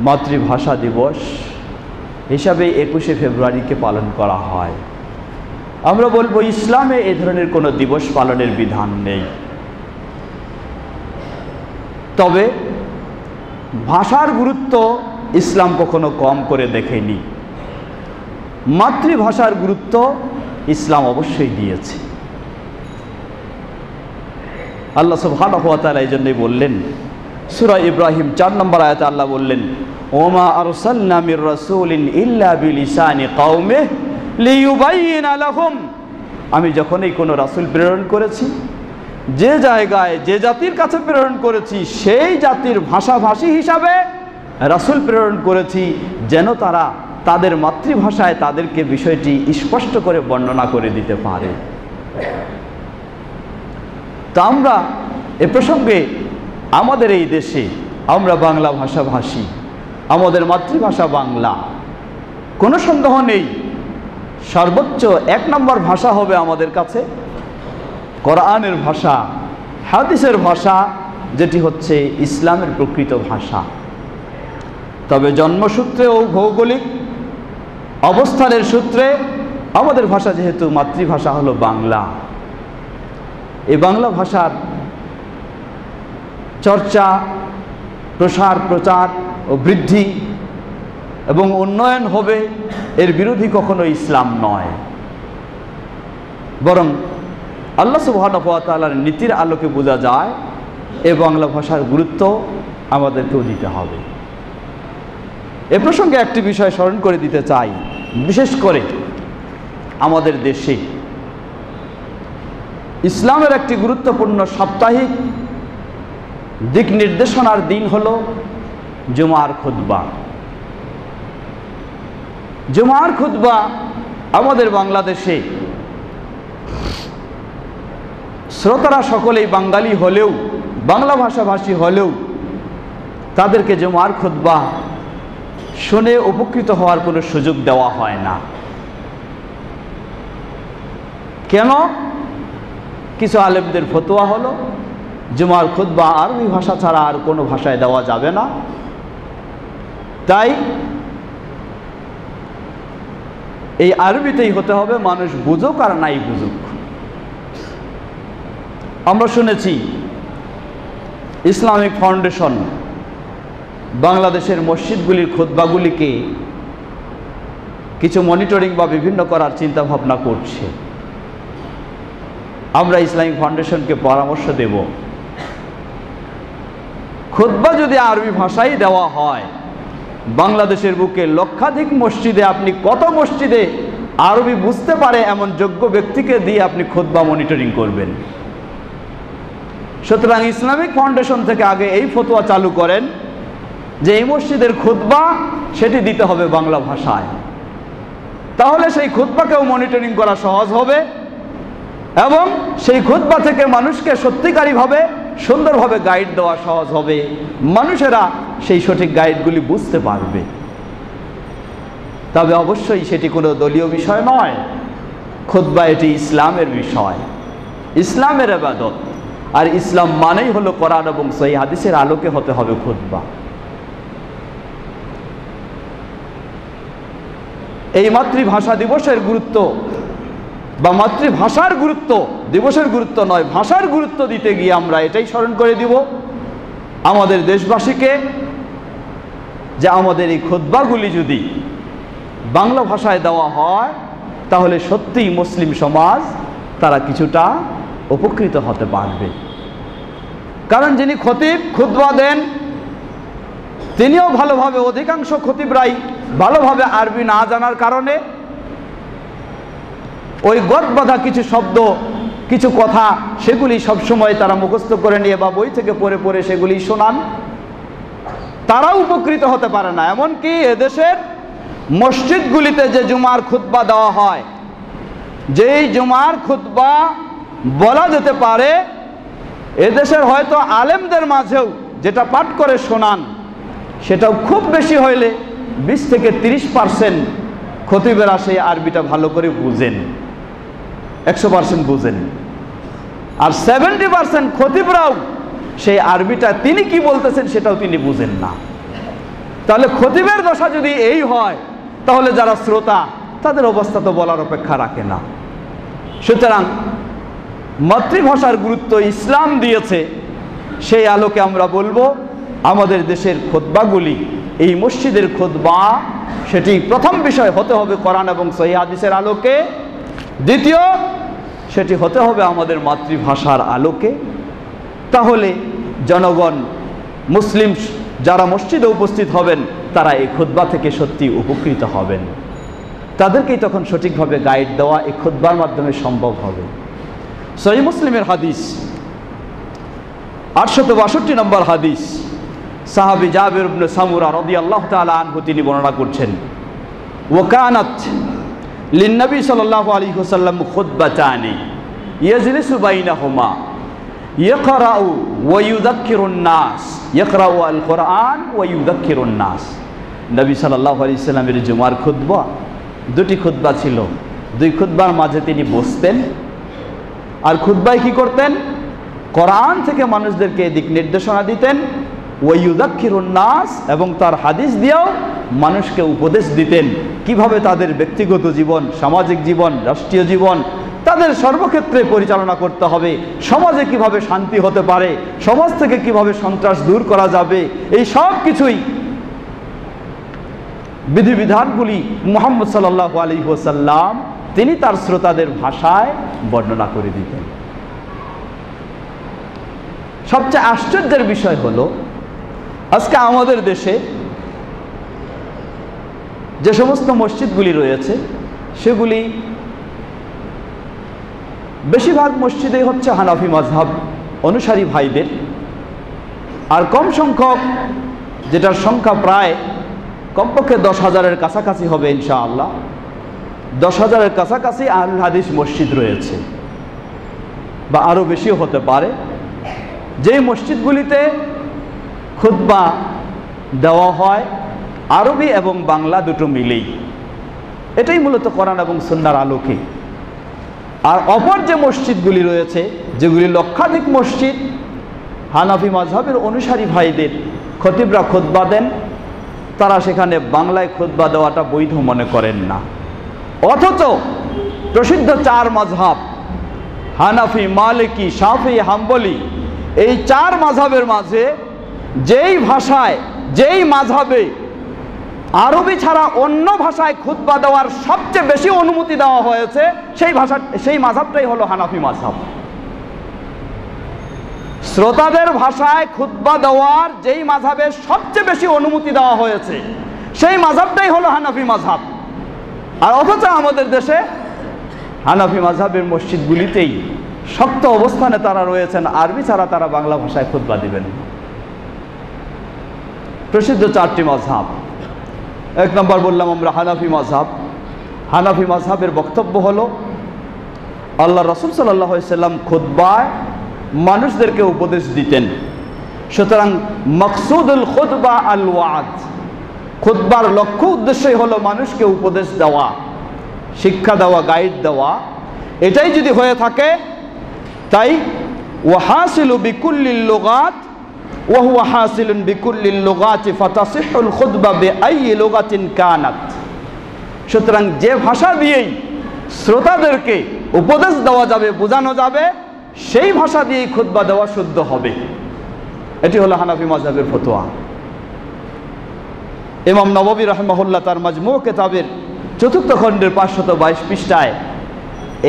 মাতৃভাষা দিবস হিসাবে 21শে ফেব্রুয়ারিকে পালন করা হয়। আমরা বলবো ইসলামে এ ধরনের কোনো দিবস পালনের বিধান নেই। তবে ভাষার গুরুত্ব ইসলাম কখনো কম করে দেখেনি। মাতৃভাষার গুরুত্ব ইসলাম অবশ্যই দিয়েছে। আল্লাহ সুবহানাহু ওয়া তাআলা এই জন্যই বললেন, সূরা ইব্রাহিম 4 নম্বর আয়াতে আল্লাহ বললেন, ওমা আরসালনা মির রাসূলিন ইল্লা বিলিসানি কওমিহি লিয়ুবাইয়িনা লাহুম। আমি যখনই কোনো রাসূল প্রেরণ করেছি, যে জায়গায় যে জাতির কাছে প্রেরণ করেছি, সেই জাতির ভাষাভাষী হিসাবে রাসূল প্রেরণ করেছি, যেন তারা তাদের মাতৃভাষায় তাদেরকে বিষয়টি স্পষ্ট করে বর্ণনা করে দিতে পারে। তা আমরা এ প্রসঙ্গে আমাদের এই দেশে আমরা বাংলা ভাষাভাষী, আমাদের মাতৃভাষা বাংলা, কোনো সন্দেহ নেই সর্বোচ্চ 1 নম্বর ভাষা হবে আমাদের কাছে কোরআনের ভাষা, হাদিসের ভাষা, যেটি হচ্ছে ইসলামের প্রকৃত ভাষা। তবে জন্মসূত্রে ও ভৌগোলিক অবস্থানের সূত্রে আমাদের ভাষা যেহেতু মাতৃভাষা হলো বাংলা, এই বাংলা ভাষার চর্চা, প্রসার, প্রচার ও বৃদ্ধি এবং উন্নয়ন হবে, এর বিরোধী কখনো ইসলাম নয়। বরং আল্লাহ সুবহানাহু ওয়া তাআলার নীতির আলোকে বোঝা যায় এ বাংলা ভাষার গুরুত্ব আমাদেরকেও দিতে হবে। এ প্রসঙ্গে একটি বিষয় স্মরণ করে দিতে চাই, বিশেষ করে আমাদের দেশে ইসলামের একটি গুরুত্বপূর্ণ সাপ্তাহিক দিক নির্দেশনার দিন হলো জুমার খুতবা। জুমার খুতবা আমাদের বাংলাদেশে শ্রোতারা সকলেই বাঙালি হলেও, বাংলা ভাষাভাষী হলেও তাদেরকে জুমার খুতবা শুনে উপকৃত হওয়ার কোনো সুযোগ দেওয়া হয় না। কেন? কিছু আলেমদের ফতোয়া হলো জুমার খুতবা আরবি ভাষা ছাড়া আর কোনো ভাষায় দেওয়া যাবে না, তাই এই আরবিতেই হতে হবে, মানুষ বুঝুক আর নাই বুঝুক। আমরা শুনেছি ইসলামিক ফাউন্ডেশন বাংলাদেশের মসজিদগুলির খুতবাগুলিকে কিছু মনিটরিং বা বিভিন্ন করার চিন্তা ভাবনা করছে। আমরা ইসলামিক ফাউন্ডেশনকে পরামর্শ দেব, খুতবা যদি আরবি ভাষায় দেওয়া হয়, বাংলাদেশের বুকে লক্ষাধিক মসজিদে আপনি কত মসজিদে আরবি বুঝতে পারে এমন যোগ্য ব্যক্তিকে দিয়ে আপনি খুতবা মনিটরিং করবেন। সুতরাং ইসলামিক ফাউন্ডেশন থেকে আগে এই ফতোয়া চালু করেন যে এই মসজিদের খুতবা সেটি দিতে হবে বাংলা ভাষায়, তাহলে সেই খুতবাকেও মনিটরিং করা সহজ হবে এবং সেই খুতবা থেকে মানুষকে সত্যিকারীভাবে সুন্দরভাবে গাইড দেওয়া সহজ হবে, মানুষেরা সেই সঠিক গাইডগুলি বুঝতে পারবে। তবে অবশ্যই সেটি কোনো দলীয় বিষয় নয়, খুতবা এটি ইসলামের বিষয়, ইসলামের ইবাদত, আর ইসলাম মানেই হলো কোরআন এবং সহিহ হাদিসের আলোকে হতে হবে খুতবা। এই মাতৃভাষা দিবসের গুরুত্ব বা মাতৃভাষার গুরুত্ব, দিবসের গুরুত্ব নয়, ভাষার গুরুত্ব দিতে গিয়ে আমরা এটাই স্মরণ করে দিব আমাদের দেশবাসীকে যে আমাদের এই খুতবাগুলি যদি বাংলা ভাষায় দেওয়া হয় তাহলে সত্যিই মুসলিম সমাজ তারা কিছুটা উপকৃত হতে পারবে। কারণ যিনি খতিব খুতবা দেন তিনিও ভালোভাবে, অধিকাংশ খতিবরাই ভালোভাবে আরবি না জানার কারণে ওই গদবাঁধা কিছু শব্দ, কিছু কথা সেগুলি সবসময় তারা মুখস্থ করে নিয়ে বা বই থেকে পড়ে পড়ে সেগুলি শোনান, তারাও উপকৃত হতে পারে না। এমনকি এদেশের মসজিদগুলিতে যে জুমার খুতবা দেওয়া হয়, যেই জুমার খুতবা বলা যেতে পারে এদেশের হয়তো আলেমদের মাঝেও যেটা পাঠ করে শোনান, সেটাও খুব বেশি হইলে 20 থেকে 30% খতিবেরা সেই আরবিটা ভালো করে বুঝেন, 100% বুঝেন, আর 70% খতিবরাও সেই আরবিটা তিনি কি বলতেছেন সেটাও তিনি বুঝেন না। তাহলে খতিবের দশা যদি এই হয় তাহলে যারা শ্রোতা তাদের অবস্থা তো বলার অপেক্ষা রাখে না। সুতরাং মাতৃভাষার গুরুত্ব ইসলাম দিয়েছে, সেই আলোকে আমরা বলবো আমাদের দেশের খুতবাগুলি, এই মসজিদের খুতবা সেটি প্রথম বিষয় হতে হবে কোরআন এবং সহিহ হাদিসের আলোকে, দ্বিতীয় সেটি হতে হবে আমাদের মাতৃভাষার আলোকে। তাহলে জনগণ, মুসলিম যারা মসজিদে উপস্থিত হবেন তারা এই খুতবা থেকে সত্যি উপকৃত হবেন, তাদেরকেই তখন সঠিকভাবে গাইড দেওয়া এই খুতবার মাধ্যমে সম্ভব হবে। সহিহ মুসলিমের হাদিস 862 নম্বর হাদিস, সাহাবী জাবির ইবনে সামুরা রাদিয়াল্লাহু তাআলা আনহু তিনি বর্ণনা করছেন, ওয়াকানাত লিন-নবী সাল্লাল্লাহু আলাইহি ওয়াসাল্লাম খুতবাতানি ইয়াজলিসু বাইনাহুমা ইয়াকরাউ ওয়া ইউযাক্কিরুন নাস, ইয়াকরাউ আল কোরআন ওয়া ইউযাক্কিরুন নাস। নবী সাল্লাল্লাহু আলাইহি ওয়াসাল্লামের জুমার খুতবা, দুটি খুতবা ছিল, দুই খুতবার মাঝে তিনি বসতেন আর খুতবায় কি করতেন? কোরআন থেকে মানুষদেরকে দিক নির্দেশনা দিতেন, ওয়াইউযাক্কিরুন নাস, এবং তার হাদিস দিয়েও মানুষকে উপদেশ দিতেন কিভাবে তাদের ব্যক্তিগত জীবন, সামাজিক জীবন, রাষ্ট্রীয় জীবন তাদের সর্বক্ষেত্রে পরিচালনা করতে হবে, সমাজে কিভাবে শান্তি হতে পারে, সমাজ থেকে কিভাবে সন্ত্রাস দূর করা যাবে, এই সব কিছুই বিধিবিধানগুলি মুহাম্মদ সাল্লাল্লাহু আলাইহি ওয়াসাল্লাম তিনি তার শ্রোতাদের ভাষায় বর্ণনা করে দিতেন। সবচেয়ে আশ্চর্যের বিষয় হলো আজকে আমাদের দেশে যে সমস্ত মসজিদগুলি রয়েছে সেগুলি বেশিরভাগ মসজিদেই হচ্ছে হানাফি মাযহাব অনুসারী ভাইদের, আর কম সংখ্যক, যেটার সংখ্যা প্রায় কমপক্ষে 10,000-এর কাছাকাছি হবে ইনশাআল্লাহ, 10,000-এর কাছাকাছি আহলুল হাদিস মসজিদ রয়েছে, বা আরও বেশিও হতে পারে, যেই মসজিদগুলিতে খুতবা দেওয়া হয় আরবি এবং বাংলা দুটো মিলেই। এটাই মূলত কোরআন এবং সুন্নাহর আলোকে। আর অপর যে মসজিদগুলি রয়েছে, যেগুলি লক্ষাধিক মসজিদ, হানাফি মাযহাবের অনুসারী ভাইদের খতিবরা খুতবা দেন, তারা সেখানে বাংলায় খুতবা দেওয়াটা বৈধ মনে করেন না। অথচ প্রসিদ্ধ 4 মাযহাব হানাফি, মালিকি, শাফিঈ, হাম্বলি, এই 4 মাযহাবের মাঝে যেই ভাষায়, যেই মাযহাবে আরবি ছাড়া অন্য ভাষায় খুতবা দেওয়ার সবচেয়ে বেশি অনুমতি দেওয়া হয়েছে, সেই মাযহাবটাই হলো হানাফি মাযহাব। শ্রোতাদের ভাষায় খুতবা দেওয়ার যেই মাযহাবে সবচেয়ে বেশি অনুমতি দেওয়া হয়েছে, সেই মাযহাবটাই হলো হানাফি মাযহাব। আর অথচ আমাদের দেশে হানাফি মাযহাবের মসজিদগুলিতেই শক্ত অবস্থানে তারা রয়েছেন, আরবি ছাড়া তারা বাংলা ভাষায় খুতবা দিবেন। প্রসিদ্ধ 4টি মাযহাব। 1 নম্বর বললাম আমরা হানাফি মাযহাব। হানাফি মাযহাবের বক্তব্য হলো আল্লাহ রাসূল সাল্লাল্লাহু আলাইহি সাল্লাম খুতবায় মানুষদেরকে উপদেশ দিতেন, সুতরাং মাকসুদুল খুতবা আল ওয়াজ, খুতবার লক্ষ্য উদ্দেশ্যই হলো মানুষকে উপদেশ দেওয়া, শিক্ষা দেওয়া, গাইড দেওয়া। এটাই যদি হয়ে থাকে, তাই ওয়াহাসিলু বিকুল্লিল লুগাত ওয়া হুয়া হাসিলুন বিকুল্লিল লুগাতি ফাতাসিহুল খুতবা বিআইয়ি লুগাতিন কানাত। সুতরাং যে ভাষা দিয়েই শ্রোতাদেরকে উপদেশ দেওয়া যাবে, বোঝানো যাবে, সেই ভাষা দিয়েই খুতবা দেওয়া শুদ্ধ হবে। এটি হলো হানাফি মাযহাবের ফতোয়া। ইমাম নববী রাহিমাহুল্লাহ তার মাজমু' কিতাবের 4th খণ্ডের 522 পৃষ্ঠায়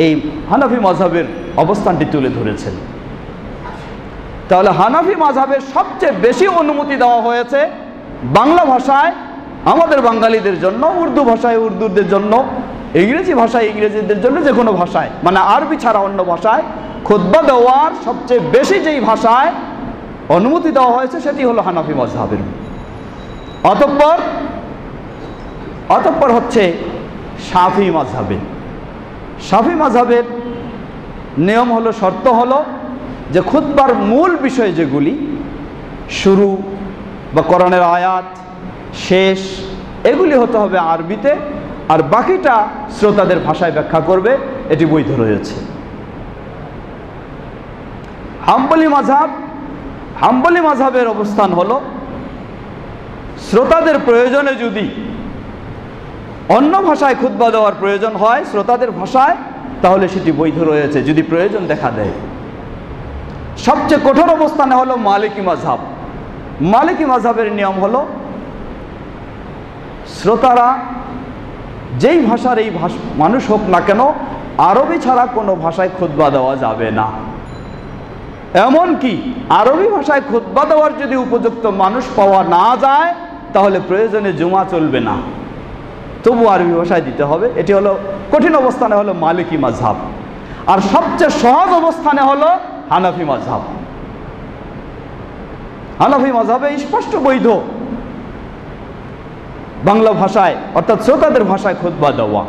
এই হানাফি মাযহাবের অবস্থানটি তুলে ধরেছেন। তাহলে হানাফি মাযহাবের সবচেয়ে বেশি অনুমতি দেওয়া হয়েছে বাংলা ভাষায় আমাদের বাঙালিদের জন্য, উর্দু ভাষায় উর্দুদের জন্য, ইংরেজি ভাষায় ইংরেজিদের জন্য, যে কোনো ভাষায়, মানে আরবি ছাড়া অন্য ভাষায় খুতবা দেওয়ার সবচেয়ে বেশি যেই ভাষায় অনুমতি দেওয়া হয়েছে সেটি হলো হানাফি মাযহাবের। অতঃপর হচ্ছে শাফিঈ মাযহাবে। শাফিঈ মাযহাবের নিয়ম হলো, শর্ত হলো যে খুতবার মূল বিষয় যেগুলি, শুরু বা কোরআনের আয়াত, শেষ, এগুলি হতে হবে আরবিতে, আর বাকিটা শ্রোতাদের ভাষায় ব্যাখ্যা করবে। এটি বৈধ রয়েছে। হাম্বলি মাযহাবের অবস্থান হলো শ্রোতাদের প্রয়োজনে যদি অন্য ভাষায় খুতবা দেওয়ার প্রয়োজন হয় শ্রোতাদের ভাষায়, তাহলে সেটি বৈধ রয়েছে যদি প্রয়োজন দেখা দেয়। সবচেয়ে কঠোর অবস্থানে হলো মালিকি মাযহাব। মালিকি মাযহাবের নিয়ম হলো শ্রোতারা যেই ভাষার এই মানুষ হোক না কেন, আরবি ছাড়া কোনো ভাষায় খুতবা দেওয়া যাবে না। এমনকি আরবি ভাষায় খুতবা দেওয়ার যদি উপযুক্ত মানুষ পাওয়া না যায়, তাহলে প্রয়োজনে জুমা চলবে না, তবু আরবি ভাষায় দিতে হবে। এটি হলো কঠিন অবস্থানে হলো মালিকি মাযহাব। আর সবচেয়ে সহজ অবস্থানে হলো হানাফি মাযহাব। হানাফি মাযহাবে স্পষ্ট বৈধ বাংলা ভাষায়, অর্থাৎ শ্রোতাদের ভাষায় খুতবা দেওয়া।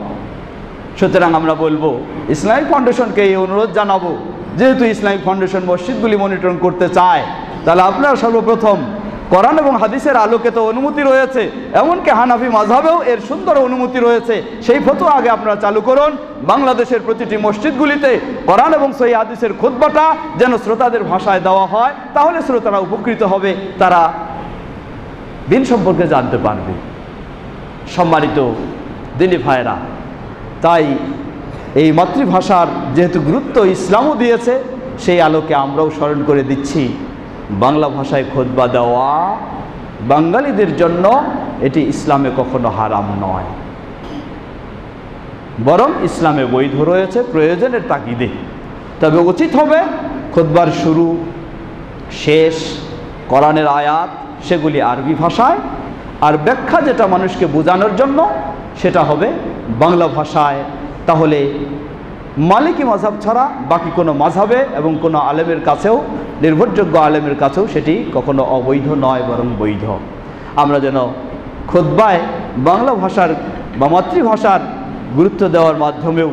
সুতরাং আমরা বলবো, ইসলামিক ফাউন্ডেশনকে এই অনুরোধ জানাবো, যেহেতু ইসলামিক ফাউন্ডেশন মসজিদগুলি মনিটরিং করতে চায়, তাহলে আপনারা সর্বপ্রথম কোরআন এবং হাদিসের আলোকে তো অনুমতি রয়েছে, এমনকি হানাফি মাযহাবেও এর সুন্দর অনুমতি রয়েছে, সেই ফতোয়া আগে আপনারা চালু করুন। বাংলাদেশের প্রতিটি মসজিদগুলিতে কোরআন এবং সহিহ হাদিসের খুতবাটা যেন শ্রোতাদের ভাষায় দেওয়া হয়, তাহলে শ্রোতারা উপকৃত হবে, তারা দিন সম্পর্কে জানতে পারবে। সম্মানিত দিনী ভাইরা, তাই এই মাতৃভাষার যেহেতু গুরুত্ব ইসলামও দিয়েছে, সেই আলোকে আমরাও স্মরণ করে দিচ্ছি, বাংলা ভাষায় খুতবা দেওয়া বাঙালিদের জন্য এটি ইসলামে কখনো হারাম নয়, বরং ইসলামে বৈধ রয়েছে প্রয়োজনের তাগিদে। তবে উচিত হবে খুতবার শুরু, শেষ, কোরআনের আয়াত, সেগুলি আরবি ভাষায়, আর ব্যাখ্যা যেটা মানুষকে বোঝানোর জন্য সেটা হবে বাংলা ভাষায়। তাহলে মালিকি মাযহাব ছাড়া বাকি কোনো মাযহাবে এবং কোনো আলেমের কাছেও, নির্ভরযোগ্য আলেমের কাছেও সেটি কখনো অবৈধ নয়, বরং বৈধ। আমরা যেন খুতবায় বাংলা ভাষার বা মাতৃভাষার গুরুত্ব দেওয়ার মাধ্যমেও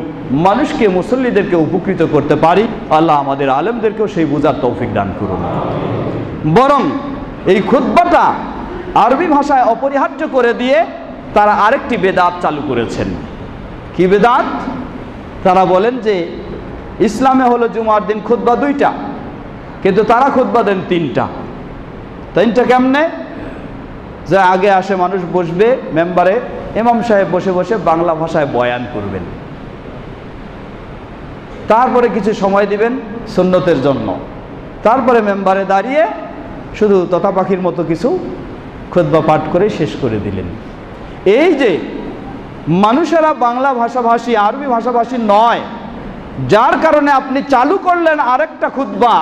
মানুষকে, মুসল্লিদেরকে উপকৃত করতে পারি। আল্লাহ আমাদের আলেমদেরকেও সেই বোঝার তৌফিক দান করুন। বরং এই খুতবাটা আরবি ভাষায় অপরিহার্য করে দিয়ে তারা আরেকটি বেদাত চালু করেছেন। কি বেদাত? তারা বলেন যে ইসলামে হলো জুমার দিন খুতবা 2টা, কিন্তু তারা খুতবা দেন 3টা। কেমনে? যে আগে আসে মানুষ, বসবে মেম্বারে, ইমাম সাহেব বসে বসে বাংলা ভাষায় বয়ান করবেন, তারপরে কিছু সময় দিবেন সুন্নতের জন্য, তারপরে মেম্বারে দাঁড়িয়ে শুধু তোতা পাখির মতো কিছু খুতবা পাঠ করে শেষ করে দিলেন। এই যে মানুষেরা বাংলা ভাষাভাষী, আরবি ভাষাভাষী নয়, যার কারণে আপনি চালু করলেন আরেকটা খুতবা।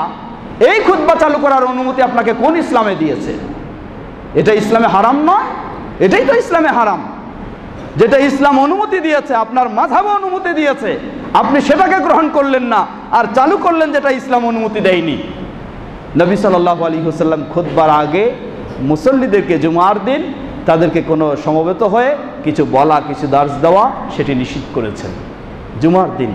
এই খুতবা চালু করার অনুমতি আপনাকে কোন ইসলামে দিয়েছে? এটা ইসলামে হারাম নয়? এটাই তো ইসলামে হারাম, যেটা ইসলাম অনুমতি দিয়েছে, আপনার মাযহাব অনুমতি দিয়েছে, আপনি সেটাকে গ্রহণ করলেন না, আর চালু করলেন যেটা ইসলাম অনুমতি দেয়নি। নবী সাল্লাল্লাহু আলাইহি ওয়াসাল্লাম খুতবার আগে মুসল্লিদেরকে জুমার দিন তাদেরকে কোনো সমবেত হয়ে কিছু বলা, কিছু দার্স দেওয়া, সেটি নিষিদ্ধ করেছেন জুমার দিন।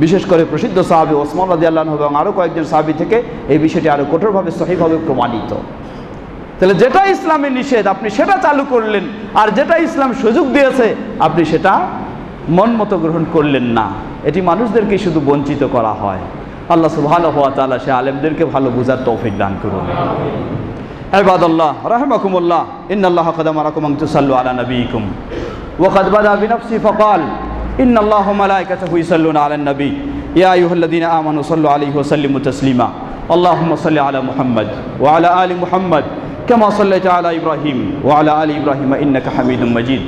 বিশেষ করে প্রসিদ্ধ সাহাবী ওসমান রাদিয়াল্লাহু আনহু এবং আরও কয়েকজন সাহাবী থেকে এই বিষয়টি আরও কঠোরভাবে সহিহভাবে প্রমাণিত। তাহলে যেটা ইসলামে নিষেধ আপনি সেটা চালু করলেন, আর যেটা ইসলাম সুযোগ দিয়েছে আপনি সেটা মন মতো গ্রহণ করলেন না। এটি মানুষদেরকে শুধু বঞ্চিত করা হয়। আল্লাহ সুবহানাহু ওয়া তাআলা সে আলেমদেরকে ভালো বুঝার তৌফিক দান করুন। ইবাদাল্লাহ রাহিমাকুমুল্লাহ, ইন্নাল্লাহা ক্বাদ আমারাকুম আন তুসাল্লু আলা নাবিয়িকুম ওয়া ক্বাদ বাদা বিনাফসি ফাকাল ইন্নাল্লাহা ওয়া মালায়েকাতাহু ইউসাল্লুনা আলান নবী ইয়া আইয়ুহাল্লাযীনা আমানু সাল্লু আলাইহি ওয়া সাল্লিমু তাসলিমা আল্লাহুম্মা সাল্লি আলা মুহাম্মাদ ওয়া আলা আলি মুহাম্মাদ কামা সাল্লাইতা আলা ইব্রাহিম ওয়া আলা আলি ইব্রাহিম ইন্নাকা হামিদুম মাজিদ।